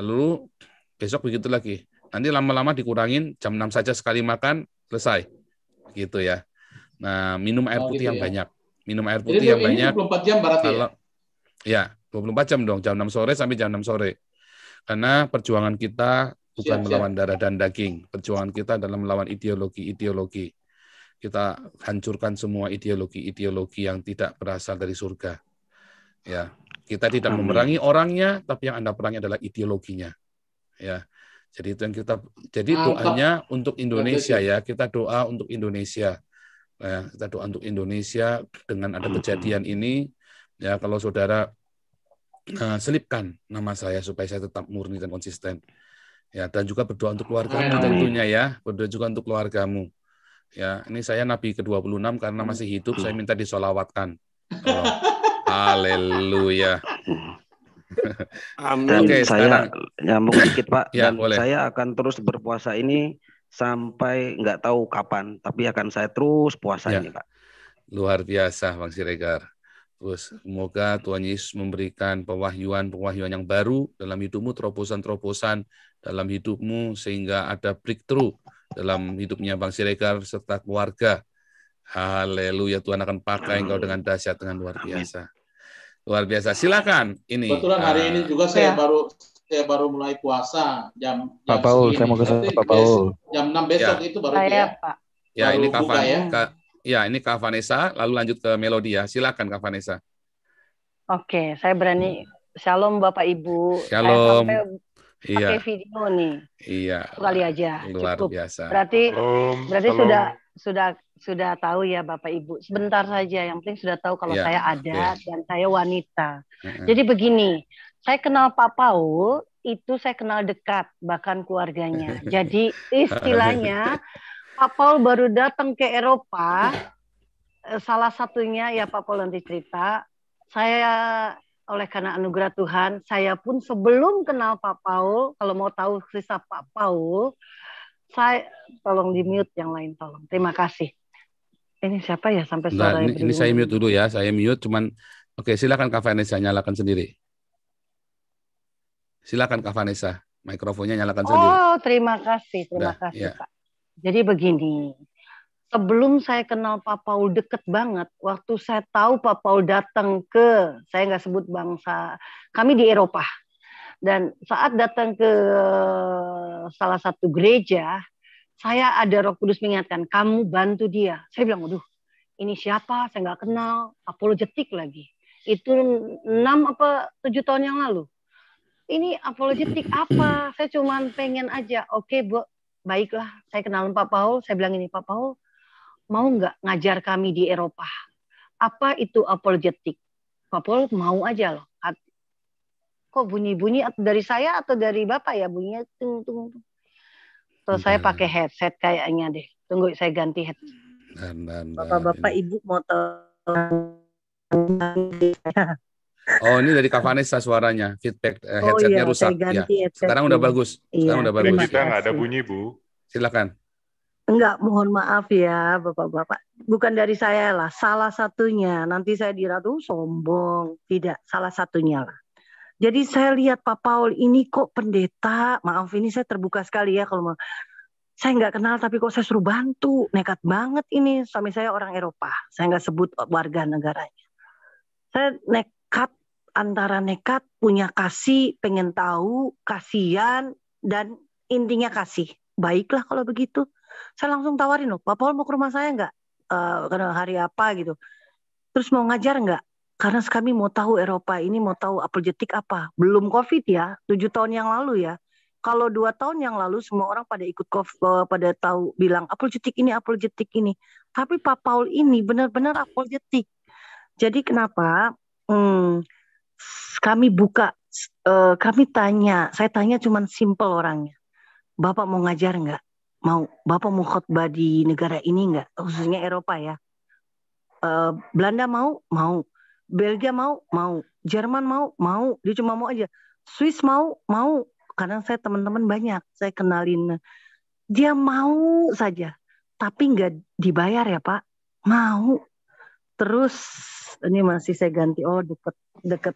lalu besok begitu lagi. Nanti lama-lama dikurangin jam 6 saja sekali makan, selesai. Gitu ya. Nah, minum air putih yang banyak. Minum air putih yang banyak. 24 jam berarti kalau, ya? 24 jam dong, jam 6 sore sampai jam 6 sore. Karena perjuangan kita bukan melawan darah dan daging. Perjuangan kita adalah melawan ideologi-ideologi. Kita hancurkan semua ideologi-ideologi yang tidak berasal dari surga. Ya, kita tidak memerangi orangnya, tapi yang Anda perangi adalah ideologinya. Ya. Jadi itu yang kita, jadi doanya untuk Indonesia ya, kita doa untuk Indonesia. Ya, kita doa untuk Indonesia dengan ada kejadian ini. Ya, kalau saudara selipkan nama saya supaya saya tetap murni dan konsisten. Ya, dan juga berdoa untuk keluargamu tentunya ya, berdoa juga untuk keluargamu. Ya, ini saya Nabi ke-26 karena masih hidup, saya minta disolawatkan. Haleluya. Amin. Oke, saya nyambung dikit Pak, ya, dan boleh. saya akan terus berpuasa ini sampai nggak tahu kapan, tapi akan saya terus puasa ini Pak. Luar biasa Bang Siregar. Terus semoga Tuhan Yesus memberikan pewahyuan yang baru dalam hidupmu, terobosan-terobosan dalam hidupmu, sehingga ada breakthrough dalam hidupnya Bang Siregar serta keluarga. Haleluya, Tuhan akan pakai engkau dengan dahsyat, dengan luar biasa. Luar biasa. Silakan. Ini. Kebetulan hari ini juga saya baru mulai puasa jam Pak Paul, saya mau ke Pak Paul. Jam 6 besok itu baru ya. Pak. Ya, baru ini buka ya. Ini Kak Vanessa, lalu lanjut ke Melodi ya. Silakan Kak Vanessa. Oke, saya berani. Shalom Bapak Ibu. Shalom. Saya pakai video nih. Iya. Kali aja. Luar cukup. Biasa. Berarti Shalom. sudah tahu ya Bapak Ibu. Sebentar saja, yang penting sudah tahu kalau saya ada dan saya wanita. Jadi begini, saya kenal Pak Paul itu saya kenal dekat, bahkan keluarganya. Jadi istilahnya Pak Paul baru datang ke Eropa, salah satunya ya Pak Paul nanti cerita, saya oleh karena anugerah Tuhan, saya pun sebelum kenal Pak Paul, kalau mau tahu kisah Pak Paul, saya tolong di mute yang lain tolong. Terima kasih. Ini siapa ya sampai suara ini saya mute dulu ya, saya mute cuman oke, silakan Kak Vanessa nyalakan sendiri. Silakan Kak Vanessa, mikrofonnya nyalakan sendiri. Oh, terima kasih ya. Pak. Jadi begini, sebelum saya kenal Pak Paul deket banget, waktu saya tahu Pak Paul datang ke, saya nggak sebut bangsa, kami di Eropa. Dan saat datang ke salah satu gereja, saya ada Roh Kudus mengingatkan, kamu bantu dia. Saya bilang, waduh, ini siapa? Saya nggak kenal, apologetik lagi. Itu 6 apa 7 tahun yang lalu. Ini apologetik apa? Saya cuma pengen aja, oke Bu, baiklah, saya kenal Pak Paul, saya bilang ini, Pak Paul, mau nggak ngajar kami di Eropa? Apa itu apologetik? Pak Paul mau aja loh. Kok bunyi-bunyi dari saya atau dari Bapak ya bunyinya? Tung. So saya pakai headset kayaknya deh. Tunggu saya ganti headset. Bapak-bapak Ibu mau tahu. Oh, ini dari Kak Vanessa suaranya, feedback headsetnya rusak. Ya. Sekarang udah bagus. Sekarang udah bagus. Kita nggak ada bunyi, Bu. Silakan. Enggak, mohon maaf ya Bapak-bapak. Bukan dari saya lah, salah satunya. Nanti saya diradu sombong. Tidak, salah satunya lah. Jadi saya lihat Pak Paul ini kok pendeta, maaf ini saya terbuka sekali ya kalau mau. Saya nggak kenal tapi kok saya suruh bantu, nekat banget ini. Suami saya orang Eropa, saya nggak sebut warga negaranya. Saya nekat, antara nekat, punya kasih, pengen tahu, kasihan, dan intinya kasih. Baiklah kalau begitu. Saya langsung tawarin loh, Pak Paul mau ke rumah saya nggak? Karena hari apa gitu. Terus mau ngajar nggak? Karena kami mau tahu Eropa ini, mau tahu apologetik apa. Belum COVID ya, 7 tahun yang lalu ya. Kalau 2 tahun yang lalu semua orang pada ikut COVID, pada tahu bilang apologetik ini, apologetik ini. Tapi Pak Paul ini benar-benar apologetik. Jadi kenapa? kami buka, saya tanya cuman simple orangnya. Bapak mau ngajar nggak? Mau. Bapak mau khotbah di negara ini nggak? Khususnya Eropa ya. Belanda mau? Mau. Belgia mau? Mau. Jerman mau? Mau. Dia cuma mau aja. Swiss mau? Mau. Karena saya teman-teman banyak. Saya kenalin. Dia mau saja. Tapi nggak dibayar ya Pak. Mau. Terus ini masih saya ganti. Oh deket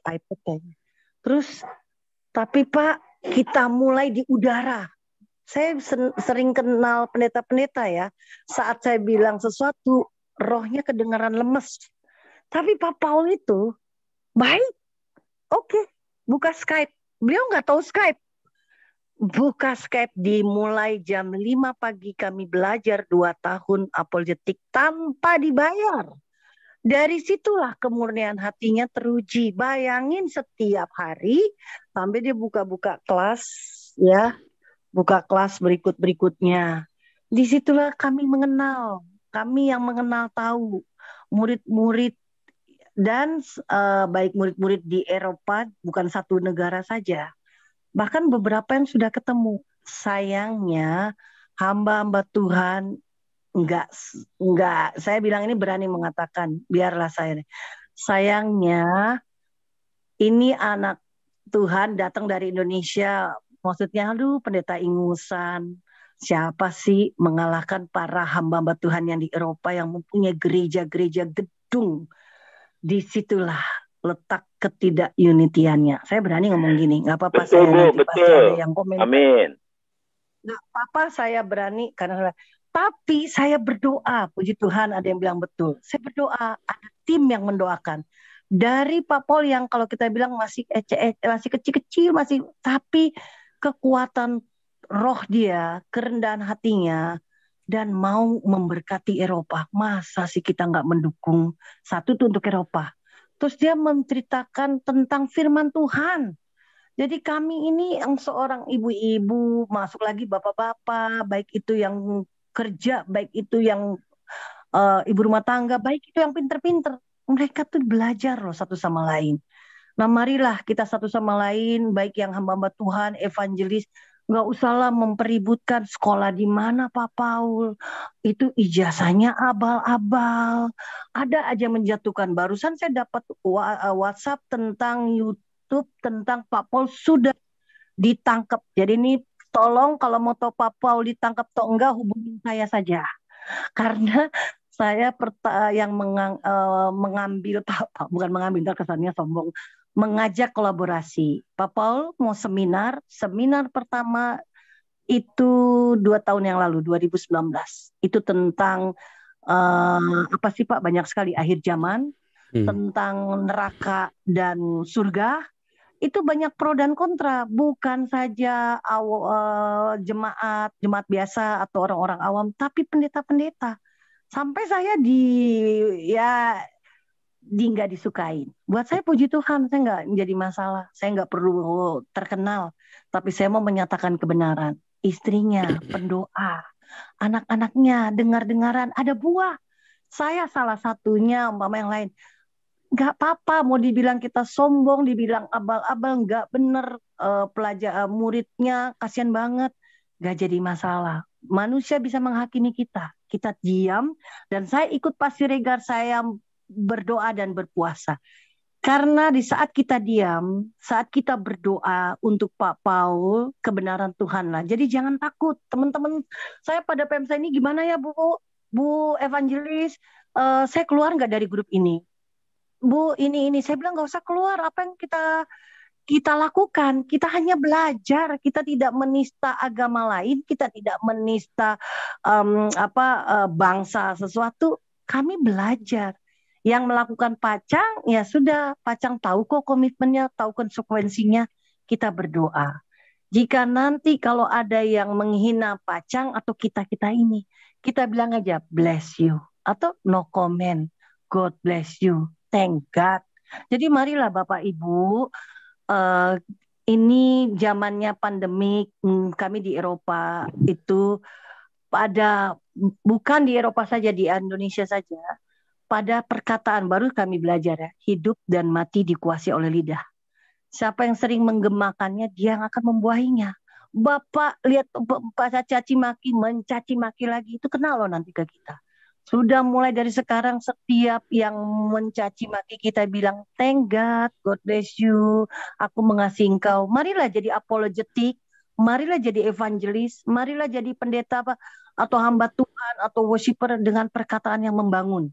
iPad kayaknya. Terus tapi Pak kita mulai di udara. Saya sering kenal pendeta-pendeta ya. Saat saya bilang sesuatu, rohnya kedengaran lemes. Tapi Pak Paul itu baik. Oke, buka Skype. Beliau nggak tahu Skype. Buka Skype dimulai jam 5 pagi kami belajar 2 tahun apologetik tanpa dibayar. Dari situlah kemurnian hatinya teruji. Bayangin setiap hari sampai dia buka-buka kelas ya. Buka kelas berikutnya. Disitulah kami mengenal. Kami yang mengenal tahu. Murid-murid dan baik murid-murid di Eropa, bukan satu negara saja. Bahkan beberapa yang sudah ketemu. Sayangnya hamba-hamba Tuhan enggak, saya bilang ini berani mengatakan, biarlah saya. Sayangnya ini anak Tuhan datang dari Indonesia. Maksudnya, aduh pendeta ingusan. Siapa sih mengalahkan para hamba-hamba Tuhan yang di Eropa yang mempunyai gereja-gereja gedung. Disitulah letak ketidak-unitiannya. Saya berani ngomong gini, nggak apa-apa saya nanti pasti ada yang komen. Amin. Nggak apa-apa saya berani karena tapi saya berdoa, puji Tuhan ada yang bilang betul. Saya berdoa, ada tim yang mendoakan. Dari Pak Paul yang kalau kita bilang masih kecil-kecil, tapi kekuatan roh dia, kerendahan hatinya, dan mau memberkati Eropa. Masa sih kita nggak mendukung? Satu tuh untuk Eropa. Terus dia menceritakan tentang firman Tuhan. Jadi kami ini yang seorang ibu-ibu, masuk lagi bapak-bapak, baik itu yang kerja, baik itu yang ibu rumah tangga, baik itu yang pinter-pinter. Mereka tuh belajar loh satu sama lain. Nah marilah kita satu sama lain, baik yang hamba-hamba Tuhan, evangelis, nggak usahlah mempeributkan sekolah di mana Pak Paul. Itu ijazahnya abal-abal. Ada aja menjatuhkan. Barusan saya dapat WhatsApp tentang YouTube, tentang Pak Paul sudah ditangkap. Jadi ini tolong kalau mau tahu Pak Paul ditangkap atau enggak, hubungin saya saja. Karena saya yang mengambil, bukan mengambil, ntar kesannya sombong, mengajak kolaborasi. Pak Paul mau seminar pertama itu 2 tahun yang lalu, 2019. Itu tentang apa sih Pak? Banyak sekali akhir zaman, tentang neraka dan surga. Itu banyak pro dan kontra, bukan saja jemaat biasa atau orang-orang awam, tapi pendeta-pendeta. Sampai saya nggak disukain. Buat saya puji Tuhan, saya nggak menjadi masalah. Saya nggak perlu terkenal, tapi saya mau menyatakan kebenaran. Istrinya pendoa, anak-anaknya dengar-dengaran, ada buah. Saya salah satunya, umpama yang lain. Nggak apa-apa, mau dibilang kita sombong, dibilang abal-abal, nggak bener. Pelajar muridnya kasihan banget, nggak jadi masalah. Manusia bisa menghakimi kita. Kita diam, dan saya ikut Pak Siregar, saya berdoa dan berpuasa. Karena di saat kita diam, saat kita berdoa untuk Pak Paul, kebenaran Tuhan lah. Jadi jangan takut. Teman-teman saya pada PMSA ini gimana ya Bu Evangelis, saya keluar nggak dari grup ini? Bu, ini. Saya bilang nggak usah keluar. Apa yang kita lakukan? Kita hanya belajar. Kita tidak menista agama lain. Kita tidak menista bangsa sesuatu. Kami belajar. Yang melakukan pacang, ya sudah, pacang tahu kok komitmennya, tahu konsekuensinya, kita berdoa. Jika nanti kalau ada yang menghina pacang atau kita ini, kita bilang aja, bless you, atau no comment, God bless you, thank God. Jadi marilah Bapak Ibu, ini zamannya pandemik, kami di Eropa itu bukan di Eropa saja, di Indonesia saja, pada perkataan. Baru kami belajar ya, hidup dan mati dikuasai oleh lidah. Siapa yang sering menggemakannya, dia yang akan membuahinya. Bapak lihat caci maki, mencaci maki lagi, itu kena loh nanti ke kita. Sudah mulai dari sekarang setiap yang mencaci maki kita bilang thank God, God bless you, aku mengasihi engkau. Marilah jadi apologetik, marilah jadi evangelis, marilah jadi pendeta atau hamba Tuhan atau worshiper dengan perkataan yang membangun.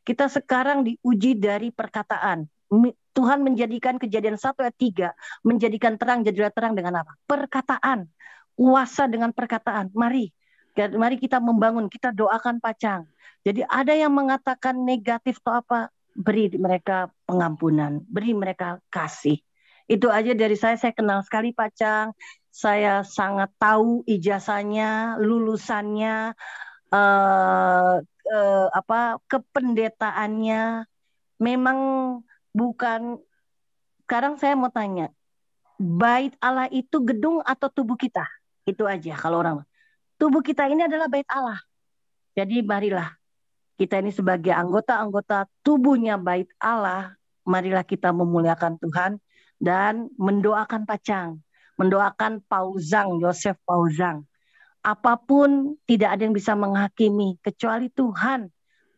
Kita sekarang diuji dari perkataan. Tuhan menjadikan Kejadian 1 ayat 3, menjadikan terang jadilah terang dengan apa? Perkataan. Kuasa dengan perkataan. Mari kita membangun, kita doakan Pacang. Jadi ada yang mengatakan negatif atau apa, beri mereka pengampunan, beri mereka kasih. Itu aja dari saya kenal sekali Pacang. Saya sangat tahu ijazahnya, lulusannya, kependetaannya. Memang bukan. Sekarang saya mau tanya, bait Allah itu gedung atau tubuh kita? Itu aja kalau orang. Tubuh kita ini adalah bait Allah. Jadi marilah kita ini sebagai anggota-anggota tubuhnya bait Allah, marilah kita memuliakan Tuhan dan mendoakan Pacang, mendoakan Pauzang, Yosef Pauzang. Apapun tidak ada yang bisa menghakimi kecuali Tuhan.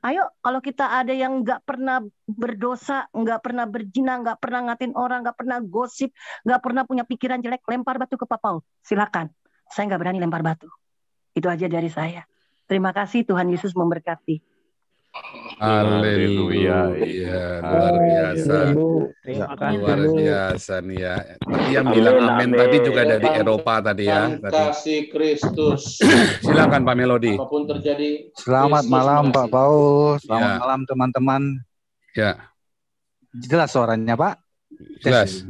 Ayo, kalau kita ada yang nggak pernah berdosa, nggak pernah berzina, nggak pernah ngatin orang, nggak pernah gosip, nggak pernah punya pikiran jelek, lempar batu ke Pak Paul. Silakan. Saya nggak berani lempar batu. Itu aja dari saya. Terima kasih, Tuhan Yesus memberkati. Haleluya, luar biasa, luar biasa nih ya. Tadi yang bilang amin tadi juga dari Eropa tadi ya. Kasih Kristus. Silakan Pak Melody. Apapun terjadi. Selamat malam Pak Paul, selamat malam teman-teman. Ya. Jelas suaranya Pak? Jelas.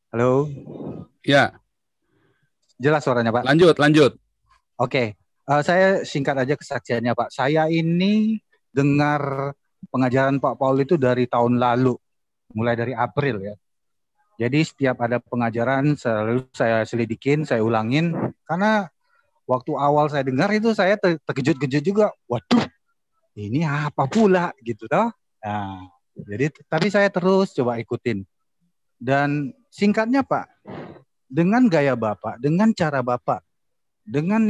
Halo. Ya. Jelas suaranya Pak? Lanjut. Oke. Saya singkat aja kesaksiannya Pak. Saya ini dengar pengajaran Pak Paul itu dari tahun lalu, mulai dari April ya. Jadi setiap ada pengajaran selalu saya selidikin, saya ulangin. Karena waktu awal saya dengar itu saya terkejut-kejut juga. Waduh, ini apa pula gitu toh. Nah, jadi tapi saya terus coba ikutin. Dan singkatnya Pak, dengan gaya Bapak, dengan cara Bapak, dengan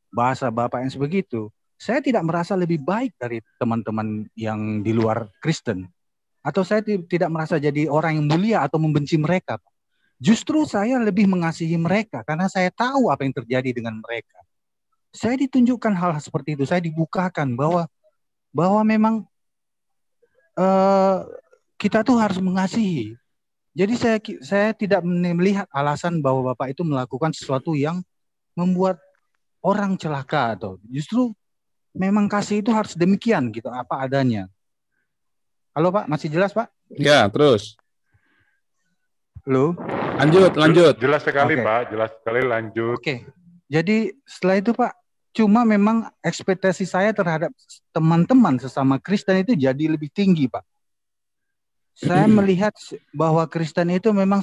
bahasa Bapak yang sebegitu, saya tidak merasa lebih baik dari teman-teman yang di luar Kristen. Atau saya tidak merasa jadi orang yang mulia atau membenci mereka. Justru saya lebih mengasihi mereka karena saya tahu apa yang terjadi dengan mereka. Saya ditunjukkan hal seperti itu, saya dibukakan bahwa memang kita tuh harus mengasihi. Jadi saya tidak melihat alasan bahwa Bapak itu melakukan sesuatu yang membuat orang celaka atau justru memang kasih itu harus demikian gitu apa adanya. Halo Pak, masih jelas Pak? Ya, terus. Halo. Lanjut. Jelas sekali Oke. Pak, jelas sekali lanjut. Oke. Jadi setelah itu Pak, cuma memang ekspektasi saya terhadap teman-teman sesama Kristen itu jadi lebih tinggi Pak. Saya melihat bahwa Kristen itu memang,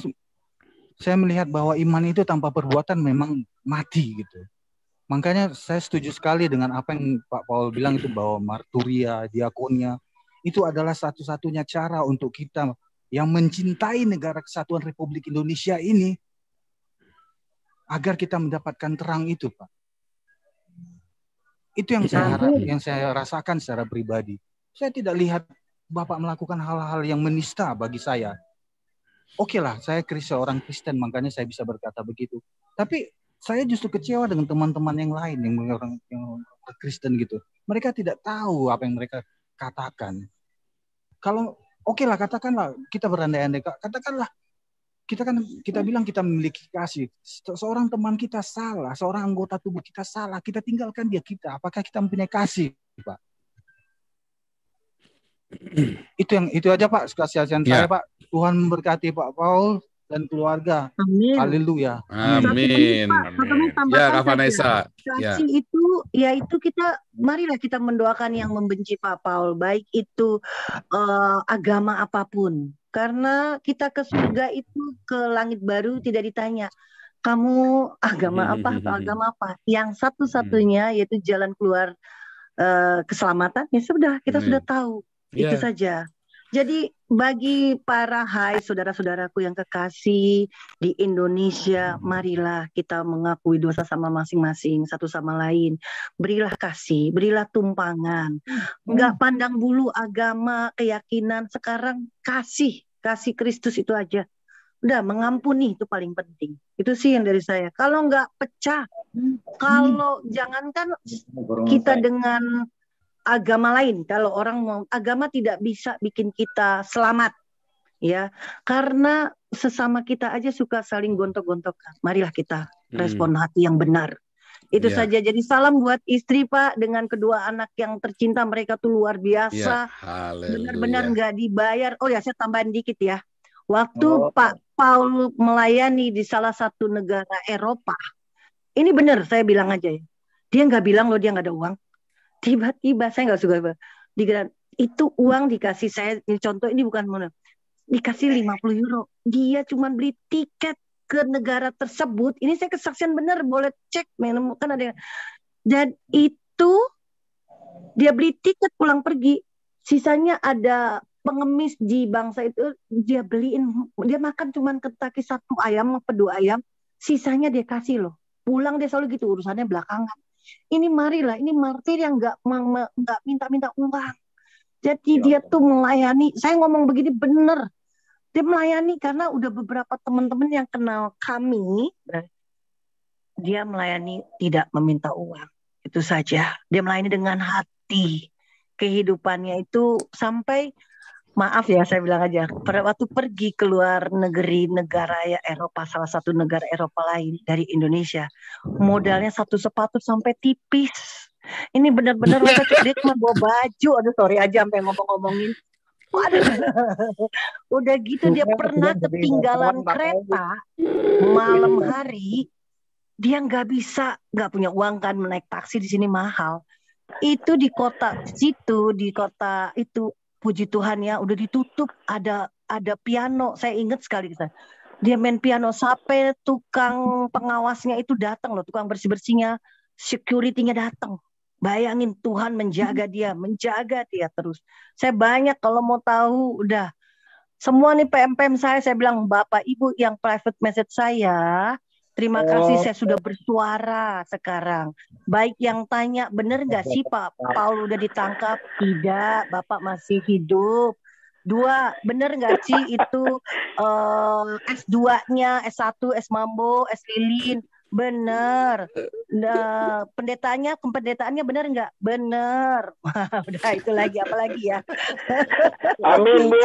saya melihat bahwa iman itu tanpa perbuatan memang mati gitu. Makanya saya setuju sekali dengan apa yang Pak Paul bilang itu bahwa marturia, diakonia, itu adalah satu-satunya cara untuk kita yang mencintai negara kesatuan Republik Indonesia ini agar kita mendapatkan terang itu Pak. Itu yang saya rasakan secara pribadi. Saya tidak lihat Bapak melakukan hal-hal yang menista bagi saya. Oke lah, saya seorang Kristen, makanya saya bisa berkata begitu. Tapi saya justru kecewa dengan teman-teman yang lain, yang Kristen gitu. Mereka tidak tahu apa yang mereka katakan. Kalau oke lah, katakanlah kita berandai-andai, katakanlah kita bilang kita memiliki kasih. Seorang teman kita salah, seorang anggota tubuh kita salah, kita tinggalkan dia kita. Apakah kita mempunyai kasih, Pak? Itu aja Pak kesaksian saya Pak. Tuhan memberkati Pak Paul dan keluarga. Amin. Haleluya. Amin. Ya Kak Vanessa. Kasih itu yaitu marilah kita mendoakan yang membenci Pak Paul, baik itu agama apapun. Karena kita ke surga itu, ke langit baru tidak ditanya kamu agama apa atau agama apa. Yang satu-satunya yaitu jalan keluar keselamatan, ya sudah, kita sudah tahu. Itu saja. Jadi bagi para saudara-saudaraku yang kekasih di Indonesia, marilah kita mengakui dosa sama masing-masing, satu sama lain. Berilah kasih, berilah tumpangan. Enggak pandang bulu agama, keyakinan, sekarang kasih Kristus itu aja. Udah, mengampuni itu paling penting. Itu sih yang dari saya. Kalau enggak pecah, kalau jangankan kita dengan agama lain, kalau orang mau agama tidak bisa bikin kita selamat, ya, karena sesama kita aja suka saling gontok-gontokan. Marilah kita respon hati yang benar. Itu saja. Jadi salam buat istri Pak dengan kedua anak yang tercinta, mereka tuh luar biasa, benar-benar nggak dibayar. Oh ya, saya tambahin dikit ya. Waktu Pak Paul melayani di salah satu negara Eropa, ini benar saya bilang aja ya, dia nggak bilang loh dia nggak ada uang. Tiba-tiba saya nggak suka itu uang dikasih saya, contoh ini bukan modal, dikasih 50 euro, dia cuma beli tiket ke negara tersebut. Ini saya kesaksian benar, boleh cek kan ada. Dan itu dia beli tiket pulang pergi, sisanya ada pengemis di bangsa itu dia beliin, dia makan cuma Kentucky 1 ayam apa 2 ayam, sisanya dia kasih loh. Pulang dia selalu gitu, urusannya belakangan. Ini marilah, ini martir yang nggak minta-minta uang. Jadi dia tuh melayani. Saya ngomong begini bener. Dia melayani karena udah beberapa teman-teman yang kenal kami. Dia melayani tidak meminta uang. Itu saja. Dia melayani dengan hati. Kehidupannya itu sampai, maaf ya saya bilang aja, pada waktu pergi keluar negara ya Eropa, salah satu negara Eropa lain dari Indonesia, modalnya 1 sepatu sampai tipis. Ini benar-benar dia cuma bawa baju. Aduh, sorry aja sampai ngomong-ngomongin. Waduh. Udah gitu dia pernah ketinggalan kereta malam hari. Dia nggak punya uang kan, menaik taksi di sini mahal. Itu di kota situ, di kota itu, puji Tuhan ya, udah ditutup, ada piano. Saya ingat sekali, dia main piano sampai tukang pengawasnya itu datang loh, tukang bersih-bersihnya, security-nya datang. Bayangin, Tuhan menjaga dia terus. Saya banyak kalau mau tahu, udah semua nih PM saya bilang, Bapak Ibu yang private message saya, terima kasih, saya sudah bersuara sekarang. Baik yang tanya, benar nggak sih Pak Paul udah ditangkap? Tidak, Bapak masih hidup. 2, benar nggak sih itu S2-nya, S1, S Mambo, S Lilin? Benar. Nah, pendetaannya benar nggak? Benar. Udah, itu lagi apa lagi ya? Amin, Bu.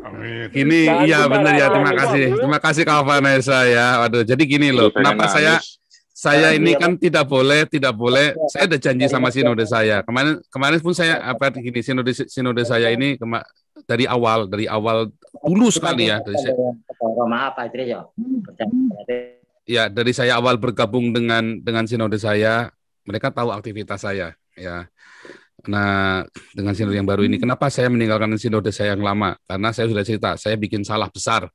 Amin. Ini iya benar ya, terima kasih. Terima kasih Kak Vanessa ya. Waduh, jadi gini loh, kenapa saya ini kan tidak boleh, saya ada janji sama sinode saya. Kemarin pun saya gini, sinode saya ini dari awal dulu sekali ya. Maaf Pak Idris ya. Ya, dari saya awal bergabung dengan sinode saya, mereka tahu aktivitas saya ya. Nah, dengan sinode yang baru ini, kenapa saya meninggalkan sinode saya yang lama? Karena saya sudah cerita, saya bikin salah besar.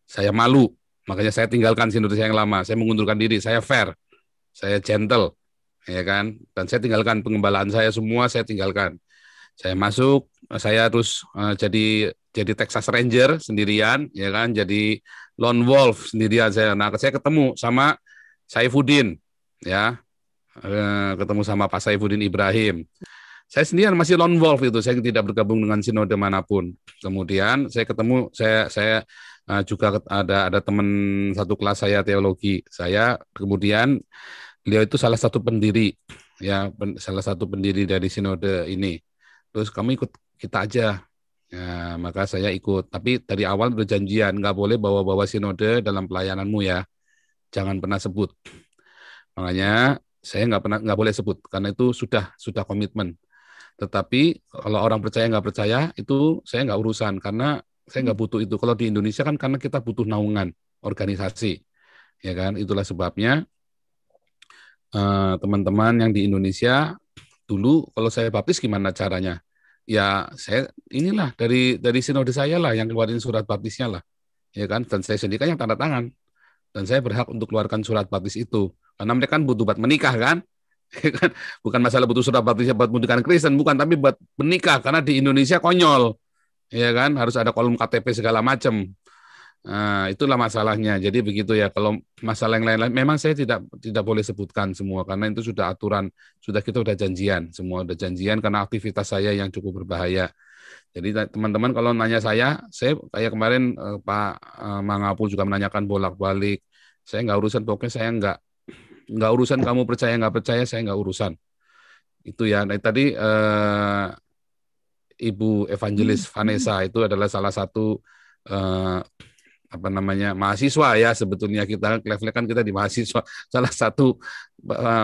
Saya malu, makanya saya tinggalkan sinode saya yang lama. Saya mengundurkan diri, saya fair, saya gentle, ya kan? Dan saya tinggalkan pengembalaan saya semua, saya tinggalkan. Saya masuk, saya terus jadi Texas Ranger sendirian, ya kan? Jadi lone wolf sendirian saya. Nah, saya ketemu sama Saifuddin, ya, ketemu sama Pak Saifuddin Ibrahim. Saya sendirian masih lone wolf itu, saya tidak bergabung dengan sinode manapun. Kemudian saya ketemu, saya juga ada teman satu kelas saya teologi. Saya kemudian beliau itu salah satu pendiri, ya, salah satu pendiri dari sinode ini. Terus kamu ikut kita aja. Ya, maka saya ikut. Tapi dari awal udah janjian, nggak boleh bawa-bawa sinode dalam pelayananmu ya. Jangan pernah sebut. Makanya saya nggak boleh sebut karena itu sudah komitmen. Tetapi kalau orang percaya nggak percaya itu saya nggak urusan karena saya nggak butuh itu. Kalau di Indonesia kan karena kita butuh naungan organisasi, ya kan. Itulah sebabnya teman-teman yang di Indonesia dulu kalau saya baptis gimana caranya? Ya saya inilah dari sinode saya lah yang keluarin surat baptisnya lah, ya kan. Dan saya sendiri kan yang tanda tangan. Dan saya berhak untuk keluarkan surat baptis itu. Karena mereka kan butuh buat menikah kan? Bukan masalah butuh surat baptis buat menikahkan Kristen, bukan, tapi buat menikah. Karena di Indonesia konyol. Ya kan? Harus ada kolom KTP segala macam. Nah, itulah masalahnya. Jadi begitu ya. Kalau masalah yang lain-lain, memang saya tidak boleh sebutkan semua karena itu sudah aturan, kita udah janjian, semua udah janjian karena aktivitas saya yang cukup berbahaya. Jadi teman-teman kalau nanya saya kayak kemarin Pak Mangapul juga menanyakan bolak-balik. Saya nggak urusan, pokoknya saya nggak urusan kamu percaya nggak percaya, saya nggak urusan. Itu ya. Nah, tadi Ibu Evangelis Vanessa itu adalah salah satu mahasiswa ya, sebetulnya kita levelnya kan kita di mahasiswa, salah satu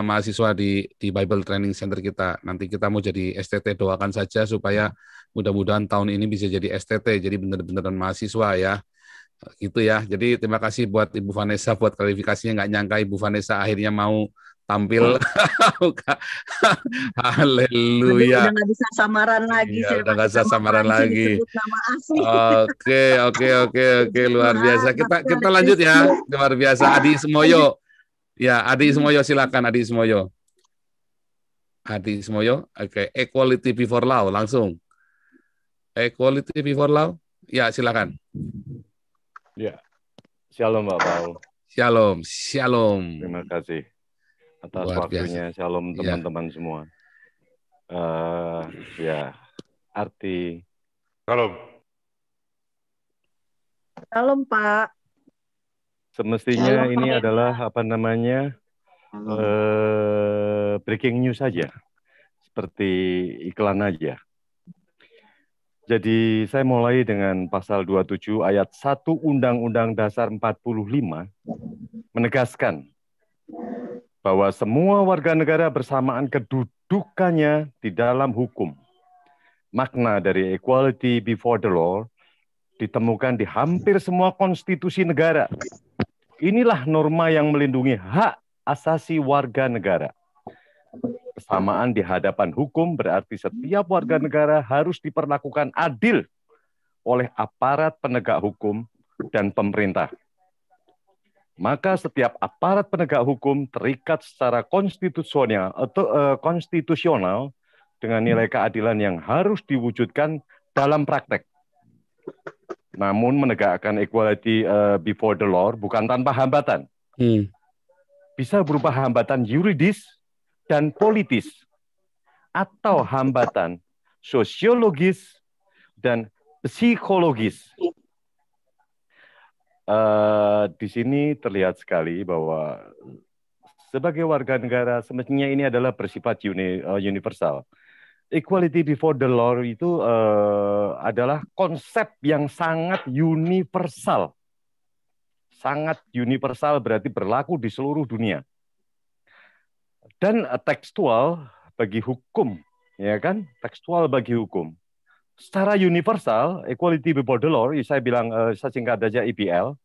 mahasiswa di Bible Training Center kita. Nanti kita mau jadi STT, doakan saja supaya mudah-mudahan tahun ini bisa jadi STT, jadi benar-benar mahasiswa ya. Gitu ya. Jadi terima kasih buat Ibu Vanessa buat klarifikasinya, nggak nyangka Ibu Vanessa akhirnya mau tampil. Haleluya. Udah nggak bisa samaran lagi. Ya, udah nggak bisa samaran lagi. Oke, luar biasa. Kita lanjut ya, luar biasa. Adi Semoyo. Ya, Adi Semoyo silakan Adi Semoyo. Oke. Equality before law langsung. Equality before law. Ya, silakan. Ya. Shalom Pak Paul. Shalom. Terima kasih atas Luar waktunya. biasa. Shalom teman-teman semua. Ya, arti Shalom Pak. Semestinya ini adalah breaking news saja, seperti iklan aja. Jadi saya mulai dengan pasal 27 ayat 1 Undang-Undang Dasar 45 menegaskan bahwa semua warga negara bersamaan kedudukannya di dalam hukum. Makna dari equality before the law ditemukan di hampir semua konstitusi negara. Inilah norma yang melindungi hak asasi warga negara. Kesamaan di hadapan hukum berarti setiap warga negara harus diperlakukan adil oleh aparat penegak hukum dan pemerintah. Maka setiap aparat penegak hukum terikat secara konstitusional dengan nilai keadilan yang harus diwujudkan dalam praktek. Namun menegakkan equality before the law bukan tanpa hambatan. Bisa berupa hambatan yuridis dan politis, atau hambatan sosiologis dan psikologis. Di sini terlihat sekali bahwa sebagai warga negara semestinya ini adalah bersifat universal. Equality before the law itu adalah konsep yang sangat universal. Sangat universal berarti berlaku di seluruh dunia. Dan tekstual bagi hukum, ya kan? Tekstual bagi hukum. Secara universal, equality before the law, saya bilang saya singkat saja EBL,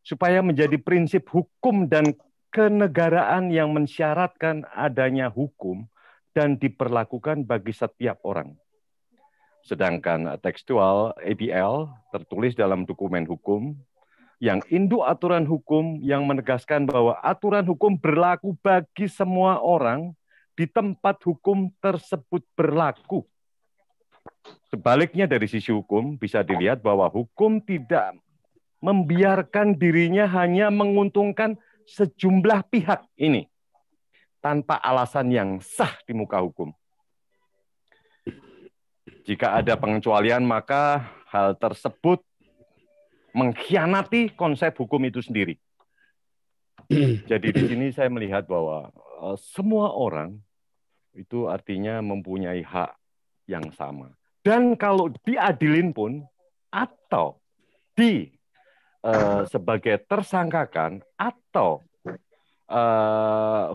supaya menjadi prinsip hukum dan kenegaraan yang mensyaratkan adanya hukum dan diperlakukan bagi setiap orang. Sedangkan tekstual ABL tertulis dalam dokumen hukum yang induk aturan hukum yang menegaskan bahwa aturan hukum berlaku bagi semua orang di tempat hukum tersebut berlaku. Sebaliknya dari sisi hukum bisa dilihat bahwa hukum tidak membiarkan dirinya hanya menguntungkan sejumlah pihak ini tanpa alasan yang sah di muka hukum. Jika ada pengecualian maka hal tersebut mengkhianati konsep hukum itu sendiri. Jadi di sini saya melihat bahwa semua orang itu artinya mempunyai hak yang sama. Dan kalau diadilin pun atau sebagai tersangkakan atau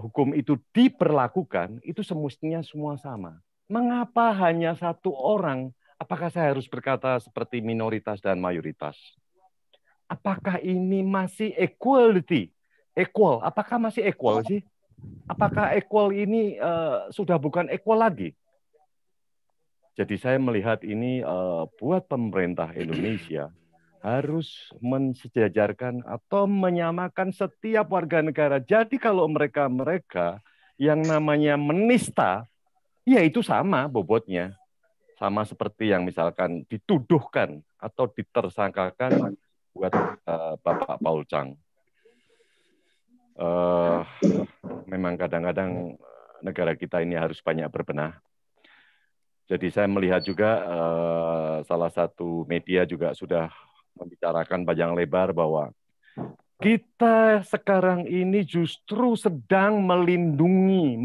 hukum itu diperlakukan, itu semestinya semua sama. Mengapa hanya satu orang? Apakah saya harus berkata seperti minoritas dan mayoritas? Apakah ini masih equality? Equal, apakah masih equal sih? Apakah equal ini sudah bukan equal lagi? Jadi saya melihat ini buat pemerintah Indonesia harus mensejajarkan atau menyamakan setiap warga negara. Jadi kalau mereka yang namanya menista, ya itu sama bobotnya. Sama seperti yang misalkan dituduhkan atau ditersangkakan buat Bapak Paul Chang. Memang kadang-kadang negara kita ini harus banyak berbenah. Jadi saya melihat juga salah satu media juga sudah membicarakan panjang lebar bahwa kita sekarang ini justru sedang melindungi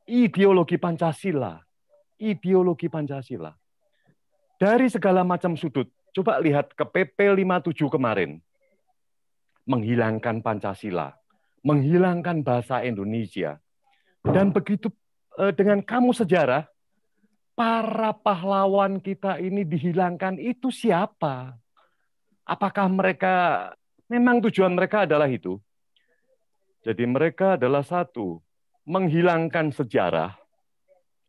ideologi Pancasila. Ideologi Pancasila. Dari segala macam sudut. Coba lihat ke PP 57 kemarin. Menghilangkan Pancasila. Menghilangkan bahasa Indonesia. Dan begitu dengan kamu sejarah, para pahlawan kita ini dihilangkan itu siapa? Apakah mereka, memang tujuan mereka adalah itu? Jadi mereka adalah satu, menghilangkan sejarah.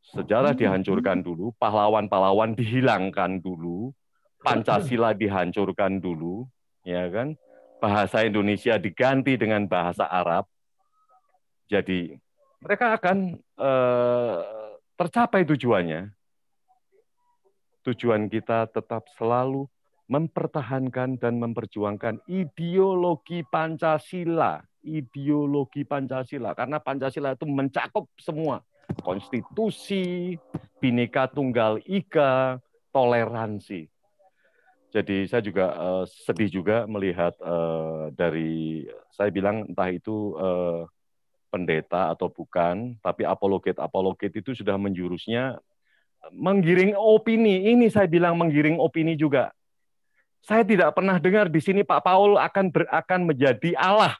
Sejarah dihancurkan dulu, pahlawan-pahlawan dihilangkan dulu, Pancasila dihancurkan dulu, ya kan? Bahasa Indonesia diganti dengan bahasa Arab. Jadi mereka akan tercapai tujuannya. Tujuan kita tetap selalu mempertahankan dan memperjuangkan ideologi Pancasila. Ideologi Pancasila. Karena Pancasila itu mencakup semua. Konstitusi, Bhinneka Tunggal Ika, toleransi. Jadi saya juga sedih juga melihat dari, saya bilang entah itu pendeta atau bukan, tapi apologet itu sudah menjurusnya menggiring opini. Ini saya bilang menggiring opini juga. Saya tidak pernah dengar di sini Pak Paul akan menjadi Allah.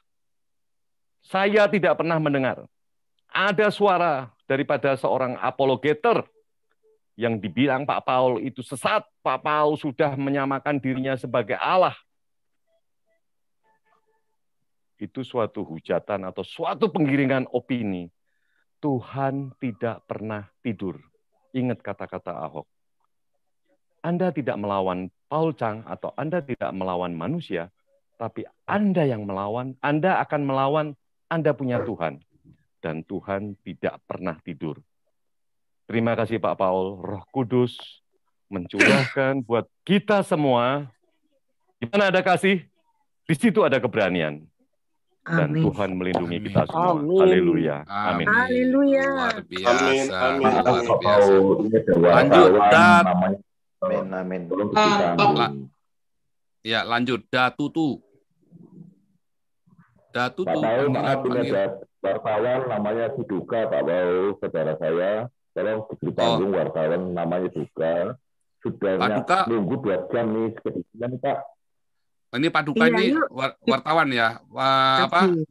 Saya tidak pernah mendengar. Ada suara daripada seorang apologeter yang dibilang Pak Paul itu sesat. Pak Paul sudah menyamakan dirinya sebagai Allah. Itu suatu hujatan atau suatu penggiringan opini. Tuhan tidak pernah tidur. Ingat kata-kata Ahok. Anda tidak melawan Paul Chang atau Anda tidak melawan manusia, tapi Anda yang melawan, Anda akan melawan, Anda punya Tuhan. Dan Tuhan tidak pernah tidur. Terima kasih Pak Paul, Roh Kudus mencurahkan buat kita semua. Di mana ada kasih, di situ ada keberanian. Dan Amin. Tuhan melindungi kita semua. Amin. Haleluya. Amin. Haleluya. Luar biasa. Amin. Amin. Luar biasa. Lanjut, Dat. Amin. Ya, lanjut. Datutu. Datutu. Pak Paul, maaf ini ada wartawan namanya Duka, Pak Paul, saudara saya. Tolong diberi panggung wartawan namanya Duka. Sudah nunggu 2 jam nih ekspedisinya nih, Pak. Ini Pak Duka ini wartawan ya,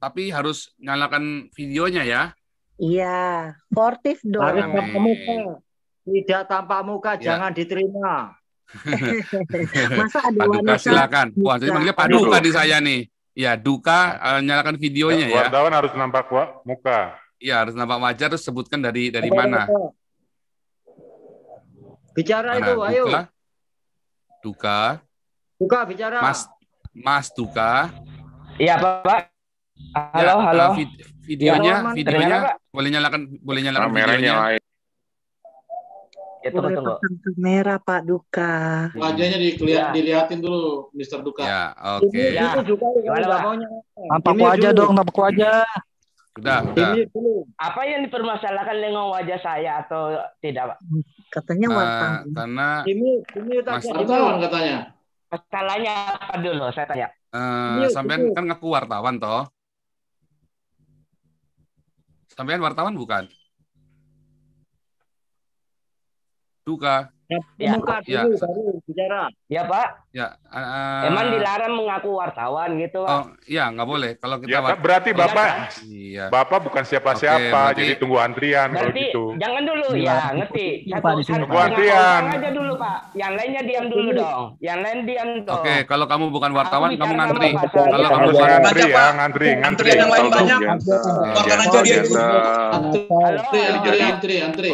tapi harus nyalakan videonya ya. Iya, sportif dong. Harus tanpa muka. Tidak tampak muka, jangan diterima. Masa ada Pak Duka silakan. Wah, jadi manggilnya Pak Duka di saya nih. Ya, Duka nyalakan videonya ya. Wartawan harus nampak muka. Iya, harus nampak wajah, terus sebutkan dari mana. Bicara itu, ayo. Duka. Duka bicara. Mas Duka. Iya, Pak. Halo. Videonya boleh nyalakan videonya. Ya, tunggu. Kamera Pak Duka. Wajahnya dilihatin dulu, Mr. Duka. Ya, oke. Ya. Tampak wajah dong, tampak wajah. Udah. Apa yang dipermasalahkan dengan wajah saya atau tidak, Pak? Katanya wartawan. Karena wartawan katanya. Masalahnya apa dulu, saya tanya. Sampean kan ngaku wartawan, toh? Sampean wartawan bukan? Duka. Ya. Muka dulu, baru bicara. Ya, Pak. Ya. Emang dilarang mengaku wartawan gitu, Pak? Oh, iya, nggak boleh. Kalau kita berarti Bapak, Bapak bukan siapa-siapa, jadi tunggu antrian kalau gitu. Jangan dulu ya, ngerti. Tunggu antrian. Aja dulu, Pak. Yang lainnya diam dulu dong. Yang lain diam dong. Oke, kalau kamu bukan wartawan, kamu ngantri. Kalau kamu bukan ngantri ya, ngantri. Antrian yang lain banyak. Bahkan aja dia dulu. Antri.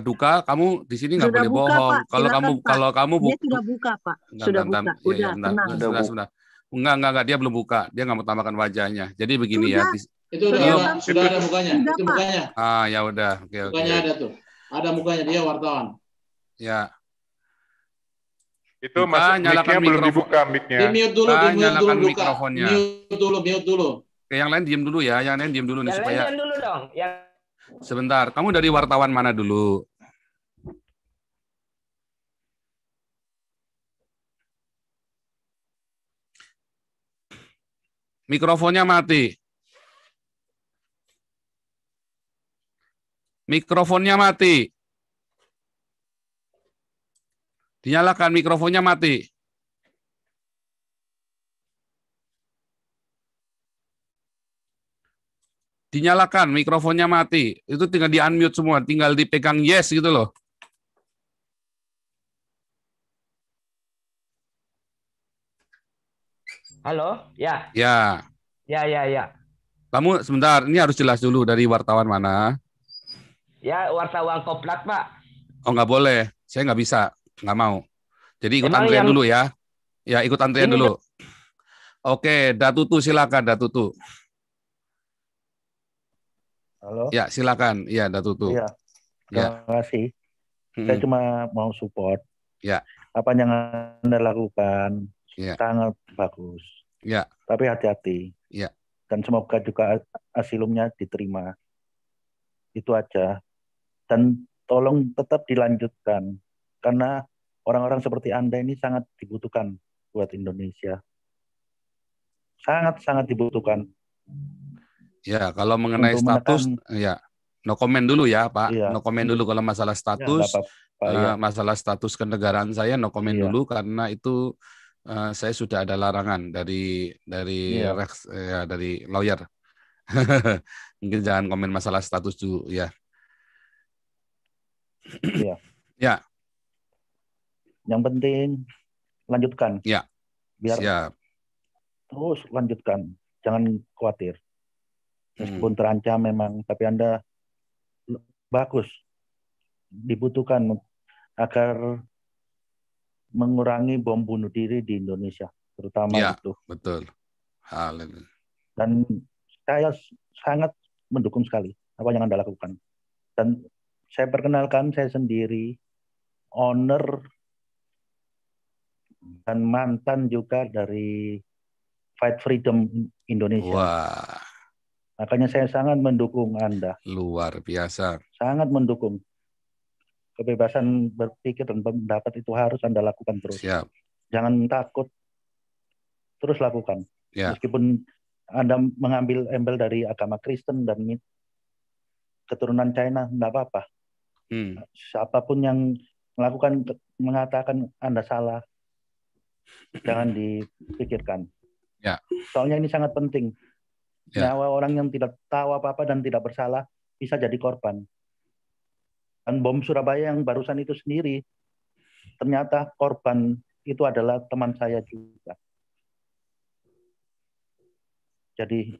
Duka, kamu di sini nggak boleh buka, bohong. Pak. Silakan, Kalau kamu dia sudah buka, Pak. Sudah buka. Udah, tenang. Sudah. Enggak, dia belum buka. Dia nggak mau tambahkan wajahnya. Jadi begini ya. Itu sudah ada mukanya. Itu mukanya. Ya udah. Oke. Mukanya ada tuh. Ada mukanya, dia wartawan. Ya. Itu mic-nya belum dibuka mic-nya. Di-mute dulu, nyalakan mikrofonnya. Mute dulu. Oke, yang lain diem dulu ya. Yang lain diem dulu nih supaya. Yang lain dulu dong. Sebentar, kamu dari wartawan mana dulu? Mikrofonnya mati. Mikrofonnya mati. Dinyalakan mikrofonnya mati. Dinyalakan mikrofonnya mati. Itu tinggal di-unmute semua, tinggal dipegang yes gitu loh. Halo, ya. Ya. Ya. Kamu sebentar, ini harus jelas dulu dari wartawan mana? Ya, wartawan Koplat, Pak. Oh, nggak boleh. Saya nggak bisa. Nggak mau. Jadi ikut antrian dulu ya. Ya, ikut antrian dulu. Oke, Datutu silakan, Datutu. Halo. Ya, silakan. Iya, Datutu. Iya. Terima kasih. Saya cuma mau support. Ya. Apa yang Anda lakukan sangat bagus. Ya. Tapi hati-hati. Ya. Dan semoga juga asilumnya diterima. Itu aja. Dan tolong tetap dilanjutkan. Karena orang-orang seperti Anda ini sangat dibutuhkan buat Indonesia. Sangat-sangat dibutuhkan. Ya, kalau mengenai status, ya, no comment dulu ya, Pak. Iya. No comment dulu kalau masalah status, masalah status kenegaraan saya no comment dulu karena itu saya sudah ada larangan dari lawyer. Mungkin jangan komen masalah status dulu ya. Iya. Ya. Yang penting lanjutkan. Ya. Biar siap. Terus lanjutkan, jangan khawatir. Meskipun terancam memang, tapi Anda bagus, dibutuhkan agar mengurangi bom bunuh diri di Indonesia, terutama itu. Betul. Dan saya sangat mendukung sekali apa yang Anda lakukan. Dan saya perkenalkan saya sendiri, owner dan mantan juga dari Fight Freedom Indonesia. Wah. Makanya saya sangat mendukung Anda. Luar biasa. Sangat mendukung. Kebebasan berpikir dan pendapat itu harus Anda lakukan terus. Siap. Jangan takut. Terus lakukan. Ya. Meskipun Anda mengambil embel dari agama Kristen dan keturunan China, enggak apa-apa. Siapapun yang mengatakan Anda salah, jangan dipikirkan. Ya. Soalnya ini sangat penting. Nyawa orang yang tidak tahu apa-apa dan tidak bersalah bisa jadi korban. Dan bom Surabaya yang barusan itu sendiri, ternyata korban itu adalah teman saya juga. Jadi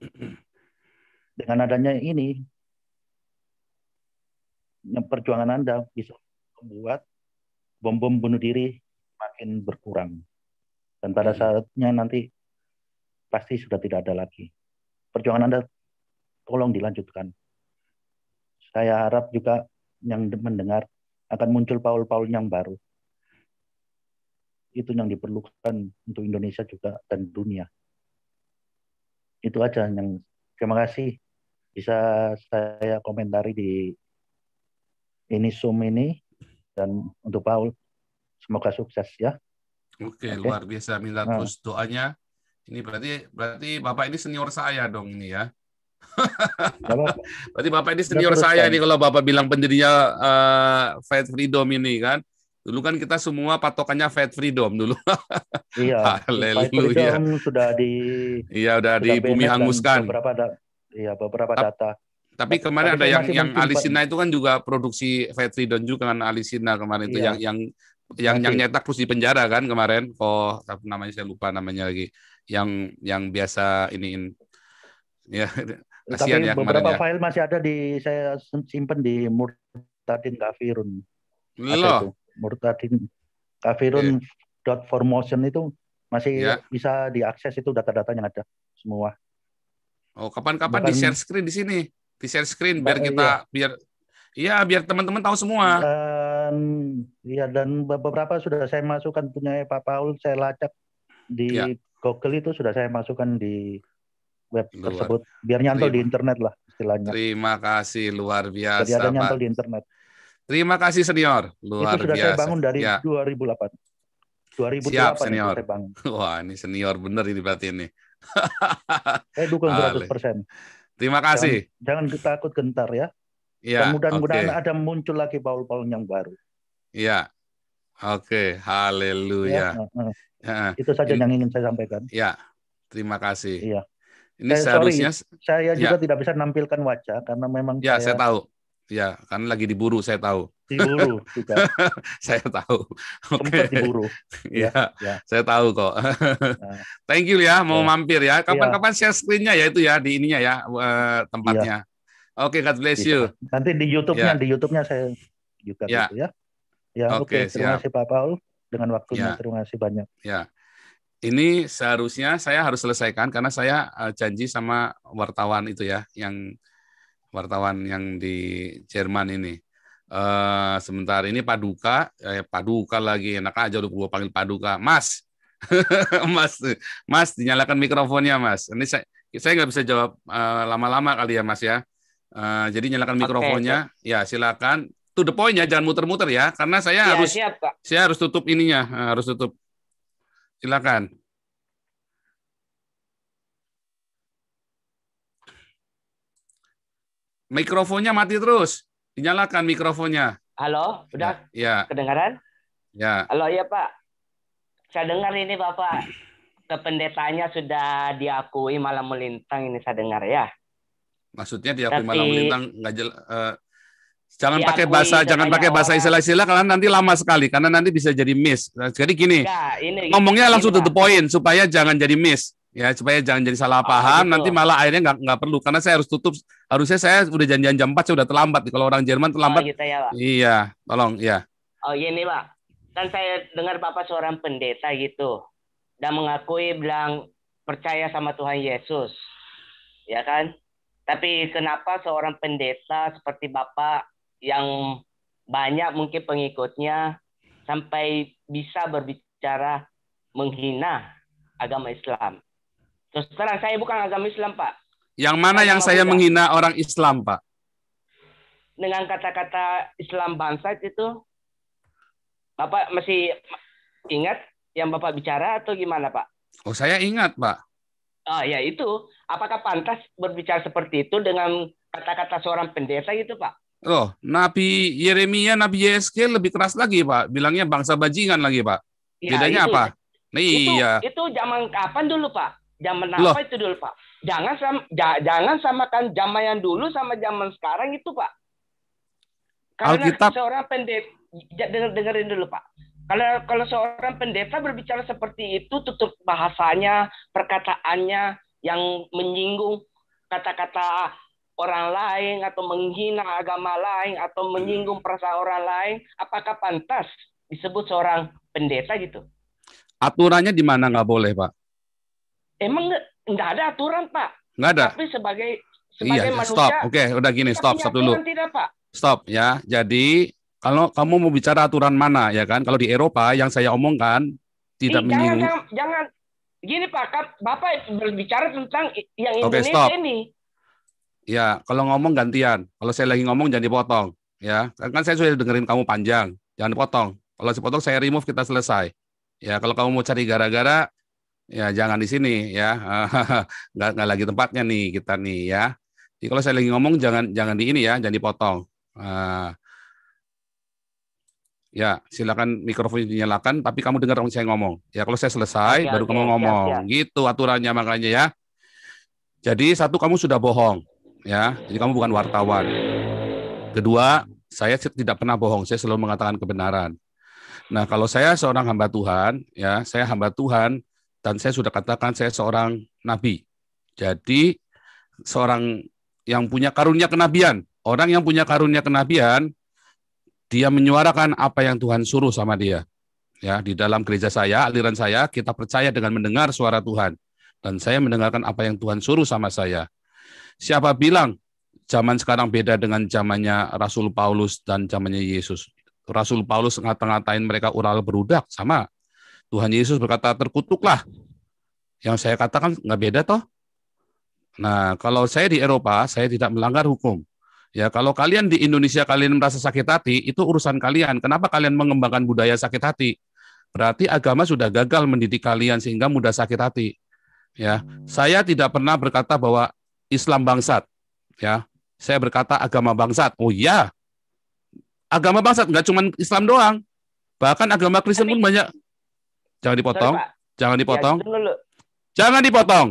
dengan adanya ini, perjuangan Anda bisa membuat bom-bom bunuh diri makin berkurang. Dan pada saatnya nanti pasti sudah tidak ada lagi. Perjuangan Anda tolong dilanjutkan. Saya harap juga yang mendengar akan muncul Paul-Paul yang baru. Itu yang diperlukan untuk Indonesia juga dan dunia. Itu aja yang terima kasih bisa saya komentari di ini Zoom ini, dan untuk Paul semoga sukses ya. Oke. Luar biasa, minta terus doanya. Ini berarti Bapak ini senior saya dong ini ya. Berarti Bapak ini senior saya nih kalau Bapak bilang pendirinya Fight Freedom ini kan. Dulu kan kita semua patokannya Fight Freedom dulu. Iya. Haleluya. Sudah di udah di bumi hanguskan. Beberapa data. Tapi kemarin ada yang Alisina itu kan juga produksi Fight Freedom juga kan, Alisina kemarin itu yang nyetak terus di penjara kan kemarin. Oh, namanya saya lupa namanya lagi. Yang biasa iniin ya kasihan ya beberapa kemarin ya. file masih ada saya simpen di murtadin kafirun. Loh. Ada itu. Murtadin kafirun .4motion itu masih bisa diakses, itu data-datanya ada semua. Oh, kapan-kapan di share screen di sini. Di share screen biar kita biar teman-teman tahu semua. Dan beberapa sudah saya masukkan punya Pak Paul, saya lacak di Google, itu sudah saya masukkan di web tersebut biar nyantol di internet lah istilahnya. Terima kasih, luar biasa. Jadi ada nyantol Pak. di internet. Terima kasih senior, luar itu sudah biasa. Saya bangun dari 2008. 2008 Siap senior. Saya bangun. Wah, ini senior bener ini berarti ini. Saya dukung 100%. Terima kasih. Jangan takut gentar ya. Ya, mudah-mudahan ada muncul lagi Paul-Paul yang baru. Iya. Oke, haleluya. Itu saja yang ingin saya sampaikan. Ya. Terima kasih. Iya. Ini seharusnya saya juga tidak bisa menampilkan wajah karena memang saya tahu. Ya, karena lagi diburu, saya tahu. Diburu juga. Saya tahu. Oke. Diburu. Ya, saya tahu kok. Thank you ya, mau mampir ya. Kapan-kapan share screen-nya ya itu ya di ininya ya tempatnya. Oke, God bless you. Nanti di YouTube-nya saya juga gitu ya. Ya, oke. Terima kasih Pak Paul dengan waktunya. Terima kasih banyak. Ya. Ini seharusnya saya harus selesaikan karena saya janji sama wartawan itu ya, wartawan yang di Jerman ini. Sebentar ini Paduka lagi, enak aja udah gue panggil Paduka, Mas. Mas dinyalakan mikrofonnya Mas. Ini saya nggak bisa jawab lama-lama kali ya Mas ya. Jadi nyalakan mikrofonnya, ya silakan. To the point ya, jangan muter-muter ya, karena saya harus tutup ininya, harus tutup. Silakan. Mikrofonnya mati terus. Dinyalakan mikrofonnya. Halo, udah ya. Kedengaran? Ya. Halo, ya Pak. Saya dengar ini Bapak, kependetaannya sudah diakui malam melintang, ini saya dengar ya. Maksudnya diakui malam melintang nggak jangan pakai bahasa istilah-istilah karena nanti lama sekali, karena nanti bisa jadi miss. Jadi gini, ngomongnya langsung to the point supaya jangan jadi miss. Ya, supaya jangan jadi salah paham, nanti malah akhirnya nggak perlu, karena saya harus tutup. Harusnya saya udah janjian jam 4, saya udah terlambat. Kalau orang Jerman terlambat. Gitu ya, Pak? Iya, tolong, ya. Oh, gini, Pak. Kan saya dengar Bapak seorang pendeta gitu, dan mengakui bilang percaya sama Tuhan Yesus. Ya kan? Tapi kenapa seorang pendeta seperti Bapak yang banyak mungkin pengikutnya sampai bisa berbicara menghina agama Islam? Terus terang, saya bukan agama Islam, Pak. Yang mana yang saya menghina orang Islam, Pak? Dengan kata-kata Islam bangsa itu, Bapak masih ingat yang Bapak bicara atau gimana, Pak? Oh, saya ingat, Pak. Oh, ya itu. Apakah pantas berbicara seperti itu dengan kata-kata seorang pendeta gitu, Pak? Loh, Nabi Yeremia, Nabi Yeskel lebih keras lagi, Pak. Bilangnya bangsa bajingan lagi, Pak. Bedanya apa? Nah, iya. Itu zaman kapan dulu, Pak? Zaman apa itu dulu, Pak? Jangan samakan zaman yang dulu sama zaman sekarang itu, Pak. Karena Alkitab. Seorang pendeta, dengerin dulu, Pak. Kalau seorang pendeta berbicara seperti itu, tutup bahasanya, perkataannya yang menyinggung kata-kata orang lain atau menghina agama lain atau menyinggung perasaan orang lain, apakah pantas disebut seorang pendeta gitu? Aturannya di mana nggak boleh, Pak? Emang nggak ada aturan, Pak. Nggak ada. Tapi sebagai manusia. Stop. Oke, udah gini, stop dulu. Tidak, Pak. Stop ya. Jadi kalau kamu mau bicara aturan mana ya kan? Kalau di Eropa yang saya omongkan tidak menyinggung. Jangan. Gini Pak, Bapak berbicara tentang yang Indonesia stop. ini. Ya, kalau ngomong gantian. Kalau saya lagi ngomong jangan dipotong. Ya, kan saya sudah dengerin kamu panjang. Jangan dipotong. Kalau dipotong saya remove, kita selesai. Ya, kalau kamu mau cari gara-gara, ya jangan di sini ya. nggak lagi tempatnya nih kita nih ya. Jadi kalau saya lagi ngomong jangan di ini ya, jangan dipotong. Ya, silakan mikrofon dinyalakan, tapi kamu dengar saya ngomong. Ya, kalau saya selesai, baru kamu ngomong. Siap. Gitu aturannya makanya ya. Jadi satu, kamu sudah bohong. Ya, jadi kamu bukan wartawan. Kedua, saya tidak pernah bohong. Saya selalu mengatakan kebenaran. Nah, kalau saya seorang hamba Tuhan, ya, saya hamba Tuhan, dan saya sudah katakan saya seorang nabi. Jadi, seorang yang punya karunia kenabian. Orang yang punya karunia kenabian, dia menyuarakan apa yang Tuhan suruh sama dia. Ya, di dalam gereja saya, aliran saya, kita percaya dengan mendengar suara Tuhan. Dan saya mendengarkan apa yang Tuhan suruh sama saya. Siapa bilang zaman sekarang beda dengan zamannya Rasul Paulus dan zamannya Yesus? Rasul Paulus ngata-ngatain mereka ural berudak, sama. Tuhan Yesus berkata, terkutuklah. Yang saya katakan nggak beda toh. Nah, kalau saya di Eropa, saya tidak melanggar hukum. Ya, kalau kalian di Indonesia kalian merasa sakit hati, itu urusan kalian. Kenapa kalian mengembangkan budaya sakit hati? Berarti agama sudah gagal mendidik kalian sehingga mudah sakit hati. Ya, saya tidak pernah berkata bahwa Islam bangsat. Ya, saya berkata agama bangsat. Oh iya, agama bangsat nggak cuma Islam doang, bahkan agama Kristen pun banyak. Jangan dipotong, jangan dipotong, jangan dipotong.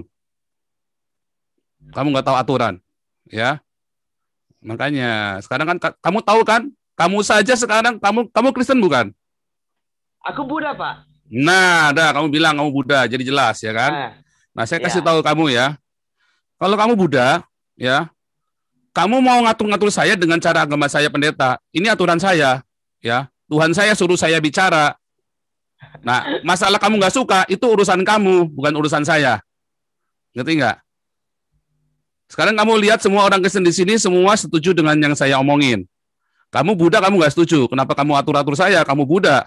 Kamu nggak tahu aturan, ya. Makanya sekarang kan kamu tahu kan, kamu saja sekarang kamu Kristen bukan? Aku Buddha, Pak. Nah, kamu bilang kamu Buddha, jadi jelas ya kan? Nah, saya kasih tahu kamu ya. Kalau kamu Buddha, ya, kamu mau ngatur-ngatur saya dengan cara agama saya pendeta. Ini aturan saya, ya. Tuhan saya suruh saya bicara. Nah, masalah kamu nggak suka, itu urusan kamu, bukan urusan saya. Ngerti nggak? Sekarang kamu lihat semua orang Kristen di sini semua setuju dengan yang saya omongin. Kamu Buddha, kamu nggak setuju. Kenapa kamu atur-atur saya? Kamu Buddha.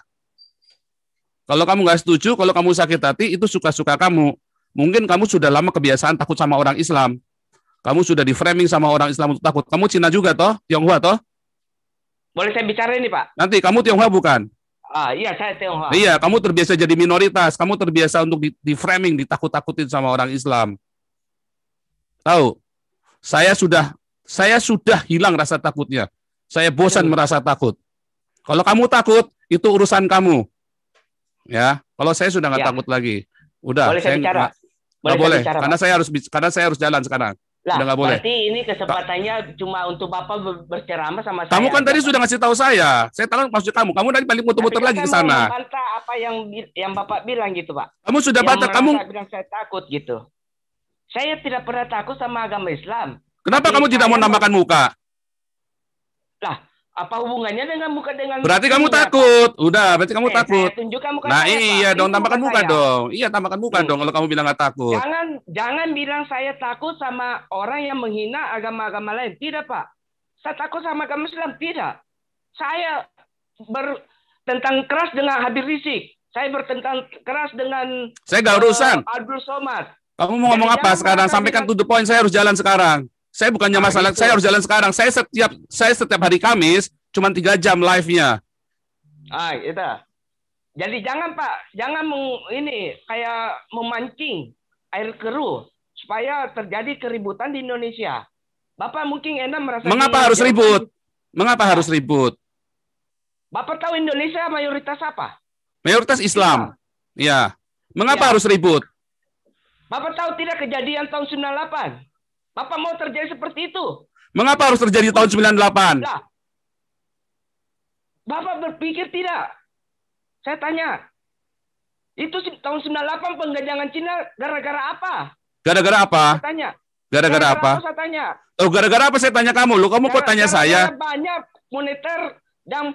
Kalau kamu nggak setuju, kalau kamu sakit hati, itu suka-suka kamu. Mungkin kamu sudah lama kebiasaan takut sama orang Islam. Kamu sudah di framing sama orang Islam untuk takut. Kamu Cina juga toh? Tionghoa toh? Boleh saya bicara ini, Pak? Nanti kamu Tionghoa bukan? Iya, saya Tionghoa. Iya, kamu terbiasa jadi minoritas. Kamu terbiasa untuk di framing, ditakut-takutin sama orang Islam. Tahu? Saya sudah hilang rasa takutnya. Saya bosan merasa takut. Kalau kamu takut, itu urusan kamu. Ya, kalau saya sudah nggak takut lagi. Udah, boleh saya bicara? Nggak boleh, bicara, karena saya harus jalan sekarang. Lah, udah nggak boleh. Berarti ini kesempatannya cuma untuk Bapak berceramah sama saya. Kamu kan tadi sudah ngasih tahu saya tahu maksud kamu. Kamu tadi balik muter-muter lagi ke sana. Saya membantah apa yang Bapak bilang gitu, Pak. Kamu sudah bantah, kamu bilang saya takut gitu. Saya tidak pernah takut sama agama Islam. Kenapa kamu tidak mau nampakkan muka? Lah, apa hubungannya dengan muka dengan? Berarti kamu takut. Udah, berarti kamu takut. Saya tunjukkan muka nah, saya, iya Pak. dong, tampakkan muka dong. Iya, tampakkan muka dong kalau kamu bilang nggak takut. Jangan bilang saya takut sama orang yang menghina agama-agama lain. Tidak, Pak. Saya takut sama agama Islam. Tidak. Saya bertentang keras dengan Habib Rizik. Saya bertentang keras dengan saya nggak urusan. Abdul Somad. Kamu mau ngomong apa sekarang? Sampaikan to the point. Saya harus jalan sekarang. Saya bukannya masalah. Saya harus jalan sekarang. Saya setiap hari Kamis cuma 3 jam live-nya. Itu. Jadi jangan Pak, jangan kayak memancing air keruh supaya terjadi keributan di Indonesia. Bapak mungkin enak merasa. Mengapa harus ribut? Mengapa harus ribut? Bapak tahu Indonesia mayoritas apa? Mayoritas Islam. Ya. Mengapa harus ribut? Bapak tahu tidak kejadian tahun 98? Bapak mau terjadi seperti itu? Mengapa harus terjadi tahun 98? Lah, Bapak berpikir tidak? Saya tanya. Itu tahun 98 penggajangan Cina gara-gara apa? Gara-gara apa? Saya tanya. Gara-gara apa? Saya tanya. Oh, gara-gara apa saya tanya kamu? Kamu kok tanya saya? Banyak moneter dan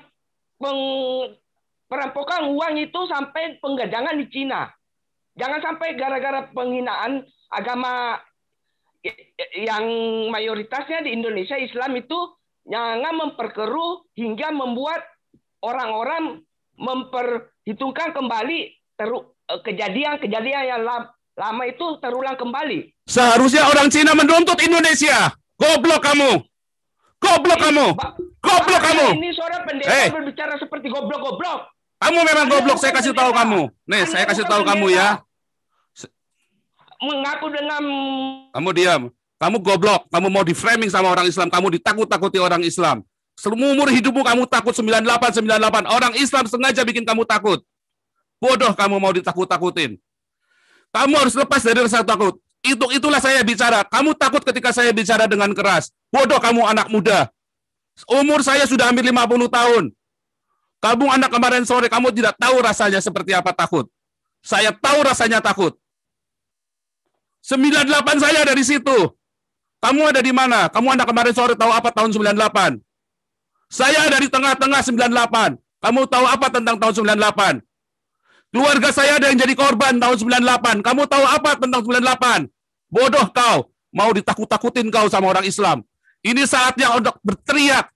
perampokan uang itu sampai penggajangan di Cina. Jangan sampai gara-gara penghinaan agama yang mayoritasnya di Indonesia Islam itu jangan memperkeruh hingga membuat orang-orang memperhitungkan kembali kejadian-kejadian yang lama itu terulang kembali. Seharusnya orang Cina menuntut Indonesia. Goblok kamu. Goblok kamu. Goblok kamu. Ini seorang pendeta berbicara seperti goblok-goblok. Kamu memang goblok, saya kasih tahu kamu. Nih, saya kasih tahu kamu ya. Mengaku dengan... Kamu diam. Kamu goblok. Kamu mau di-framing sama orang Islam. Kamu ditakut-takuti orang Islam. Seumur hidupmu kamu takut 98. Orang Islam sengaja bikin kamu takut. Bodoh kamu mau ditakut-takutin. Kamu harus lepas dari rasa takut. Itulah saya bicara. Kamu takut ketika saya bicara dengan keras. Bodoh kamu anak muda. Umur saya sudah hampir 50 tahun. Kamu anak kemarin sore, kamu tidak tahu rasanya seperti apa takut. Saya tahu rasanya takut. 98 saya dari situ. Kamu ada di mana? Kamu anak kemarin sore tahu apa tahun 98? Saya dari tengah-tengah 98. Kamu tahu apa tentang tahun 98? Keluarga saya ada yang jadi korban tahun 98. Kamu tahu apa tentang 98? Bodoh kau. Mau ditakut-takutin kau sama orang Islam. Ini saatnya untuk berteriak.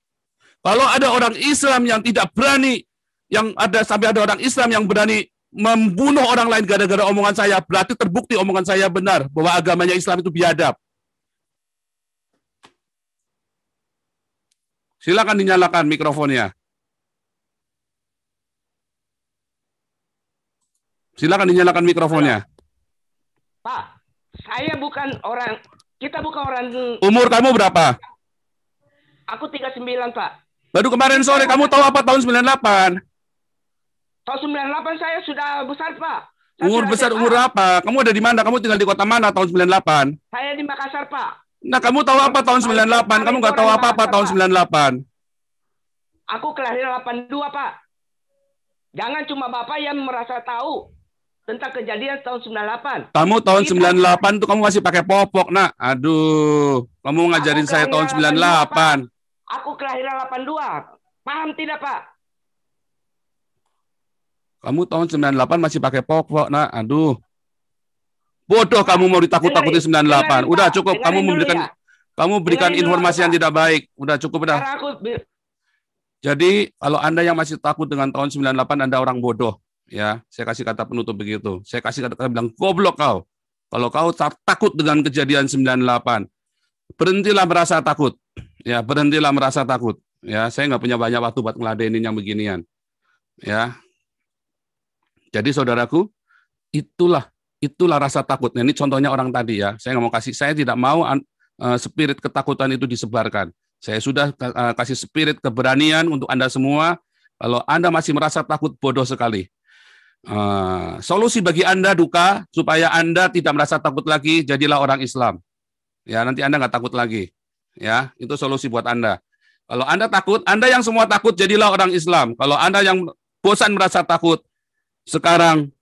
Kalau ada orang Islam yang tidak berani, sampai ada orang Islam yang berani membunuh orang lain gara-gara omongan saya, berarti terbukti omongan saya benar, bahwa agamanya Islam itu biadab. Silakan dinyalakan mikrofonnya. Silakan dinyalakan mikrofonnya. Pak, saya bukan orang, kita bukan orang. Umur kamu berapa? Aku 39, Pak. Baru kemarin sore, kamu tahu apa tahun 98? Tahun 98 saya sudah besar, Pak. Umur besar, umur apa? Kamu ada di mana? Kamu tinggal di kota mana tahun 98? Saya di Makassar, Pak. Nah, kamu tahu apa tahun 98? Kamu nggak tahu apa-apa tahun 98. Aku kelahiran 82, Pak. Jangan cuma Bapak yang merasa tahu tentang kejadian tahun 98. Kamu tahun 98 tuh kamu masih pakai popok, nak. Aduh, kamu ngajarin saya tahun 98. Aku kelahiran 82. Paham tidak, Pak? Kamu tahun 98 masih pakai popok, nak. Aduh. Bodoh kamu mau ditakut-takutin 98. Udah cukup, kamu berikan informasi yang tidak baik. Udah cukup udah. Jadi, kalau Anda yang masih takut dengan tahun 98, Anda orang bodoh. Ya, saya kasih kata penutup begitu. Saya kasih kata bilang, goblok kau. Kalau kau takut dengan kejadian 98, berhentilah merasa takut. Ya, berhentilah merasa takut. Ya, saya nggak punya banyak waktu buat ngeladenin yang beginian. Ya. Jadi, saudaraku, itulah rasa takut. Nah, ini contohnya orang tadi ya. Saya nggak mau kasih, saya tidak mau spirit ketakutan itu disebarkan. Saya sudah kasih spirit keberanian untuk Anda semua. Kalau Anda masih merasa takut, bodoh sekali. Solusi bagi Anda duka, supaya Anda tidak merasa takut lagi, jadilah orang Islam. Ya, nanti Anda nggak takut lagi. Ya, itu solusi buat Anda. Kalau Anda takut, Anda yang semua takut, jadilah orang Islam. Kalau Anda yang bosan merasa takut, sekarang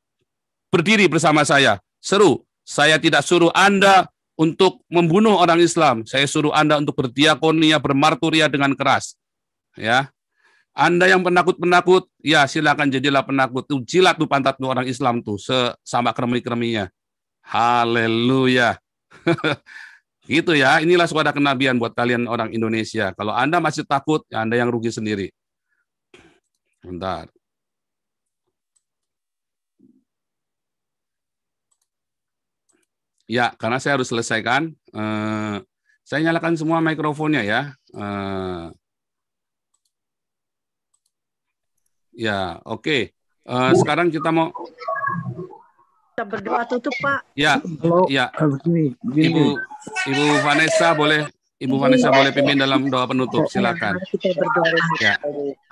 berdiri bersama saya. Seru. Saya tidak suruh Anda untuk membunuh orang Islam. Saya suruh Anda untuk berdiakonia, bermarturia dengan keras. Ya. Anda yang penakut-penakut, ya silakan jadilah penakut. Tuh jilat tuh pantat tuh orang Islam tuh sama kremi-kreminya. Haleluya. Gitu ya. Inilah suara kenabian buat kalian orang Indonesia. Kalau Anda masih takut, ya Anda yang rugi sendiri. Bentar. Ya, karena saya harus selesaikan. Saya nyalakan semua mikrofonnya ya. Ya, oke. Sekarang kita mau. Kita berdoa tutup, Pak. Ya, ya. Ibu Vanessa boleh. Ibu Vanessa boleh pimpin dalam doa penutup. Silakan. Kita berdoa. Ya.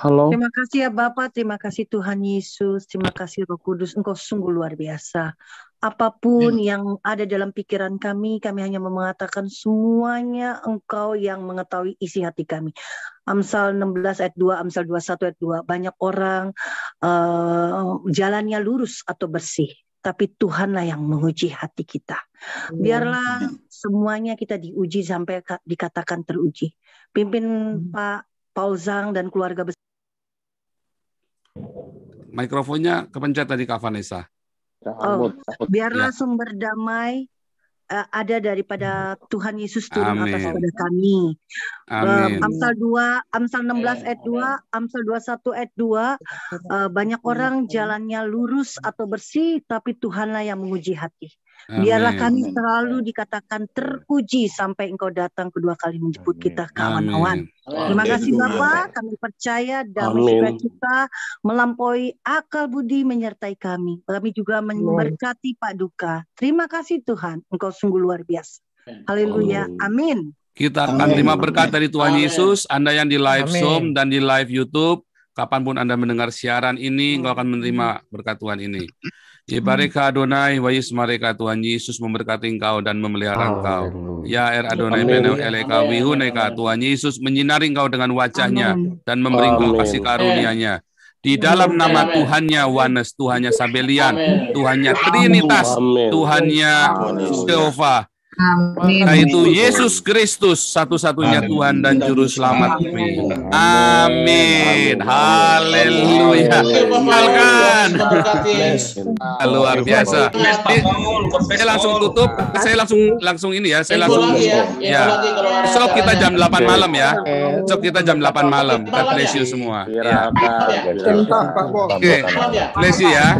Halo. Terima kasih ya Bapak. Terima kasih Tuhan Yesus. Terima kasih Roh Kudus. Engkau sungguh luar biasa. Apapun yang ada dalam pikiran kami hanya mengatakan semuanya Engkau yang mengetahui isi hati kami. Amsal 16 ayat 2, Amsal 21 ayat 2. Banyak orang jalannya lurus atau bersih, tapi Tuhanlah yang menguji hati kita. Biarlah semuanya kita diuji sampai dikatakan teruji. Pimpin Pak Paul Zhang dan keluarga besar. Mikrofonnya kepencet tadi Kak Vanessa. Biarlah sumber damai ada daripada Tuhan Yesus turun atas kepada kami. Amsal 16 ayat 2, Amsal 21 ayat 2, banyak orang jalannya lurus atau bersih, tapi Tuhanlah yang menguji hati. Biarlah kami selalu dikatakan teruji sampai Engkau datang kedua kali menjemput kita kawan-kawan. Terima kasih Bapak, kami percaya damai sukacita melampaui akal budi menyertai kami. Kami juga memberkati Pak Duka. Terima kasih Tuhan, Engkau sungguh luar biasa. Haleluya, amin. Kita akan terima berkat dari Tuhan Yesus. Anda yang di live Zoom dan di live YouTube, kapanpun Anda mendengar siaran ini, Engkau akan menerima berkat Tuhan ini. Yebareka Adonai wa yismareka, Tuhan Yesus memberkati engkau dan memelihara engkau. Ya Adonai benu eleka wihuneka, Tuhan Yesus menyinari engkau dengan wajahnya dan memberi engkau kasih karunia-Nya. Di dalam nama Tuhannya Wanes, Tuhannya Sabelian, Tuhannya Trinitas, Tuhannya Jehovah, Amin. Yaitu Yesus Kristus, satu-satunya Tuhan dan Juru Selamat kami. Amin. Haleluya. Misalkan. Luar biasa. Saya langsung tutup. Saya langsung ini ya. Saya langsung. Ya. Besok kita jam 8 malam ya. Besok kita jam 8 malam. God bless you semua. Ya. Oke. Bless you ya.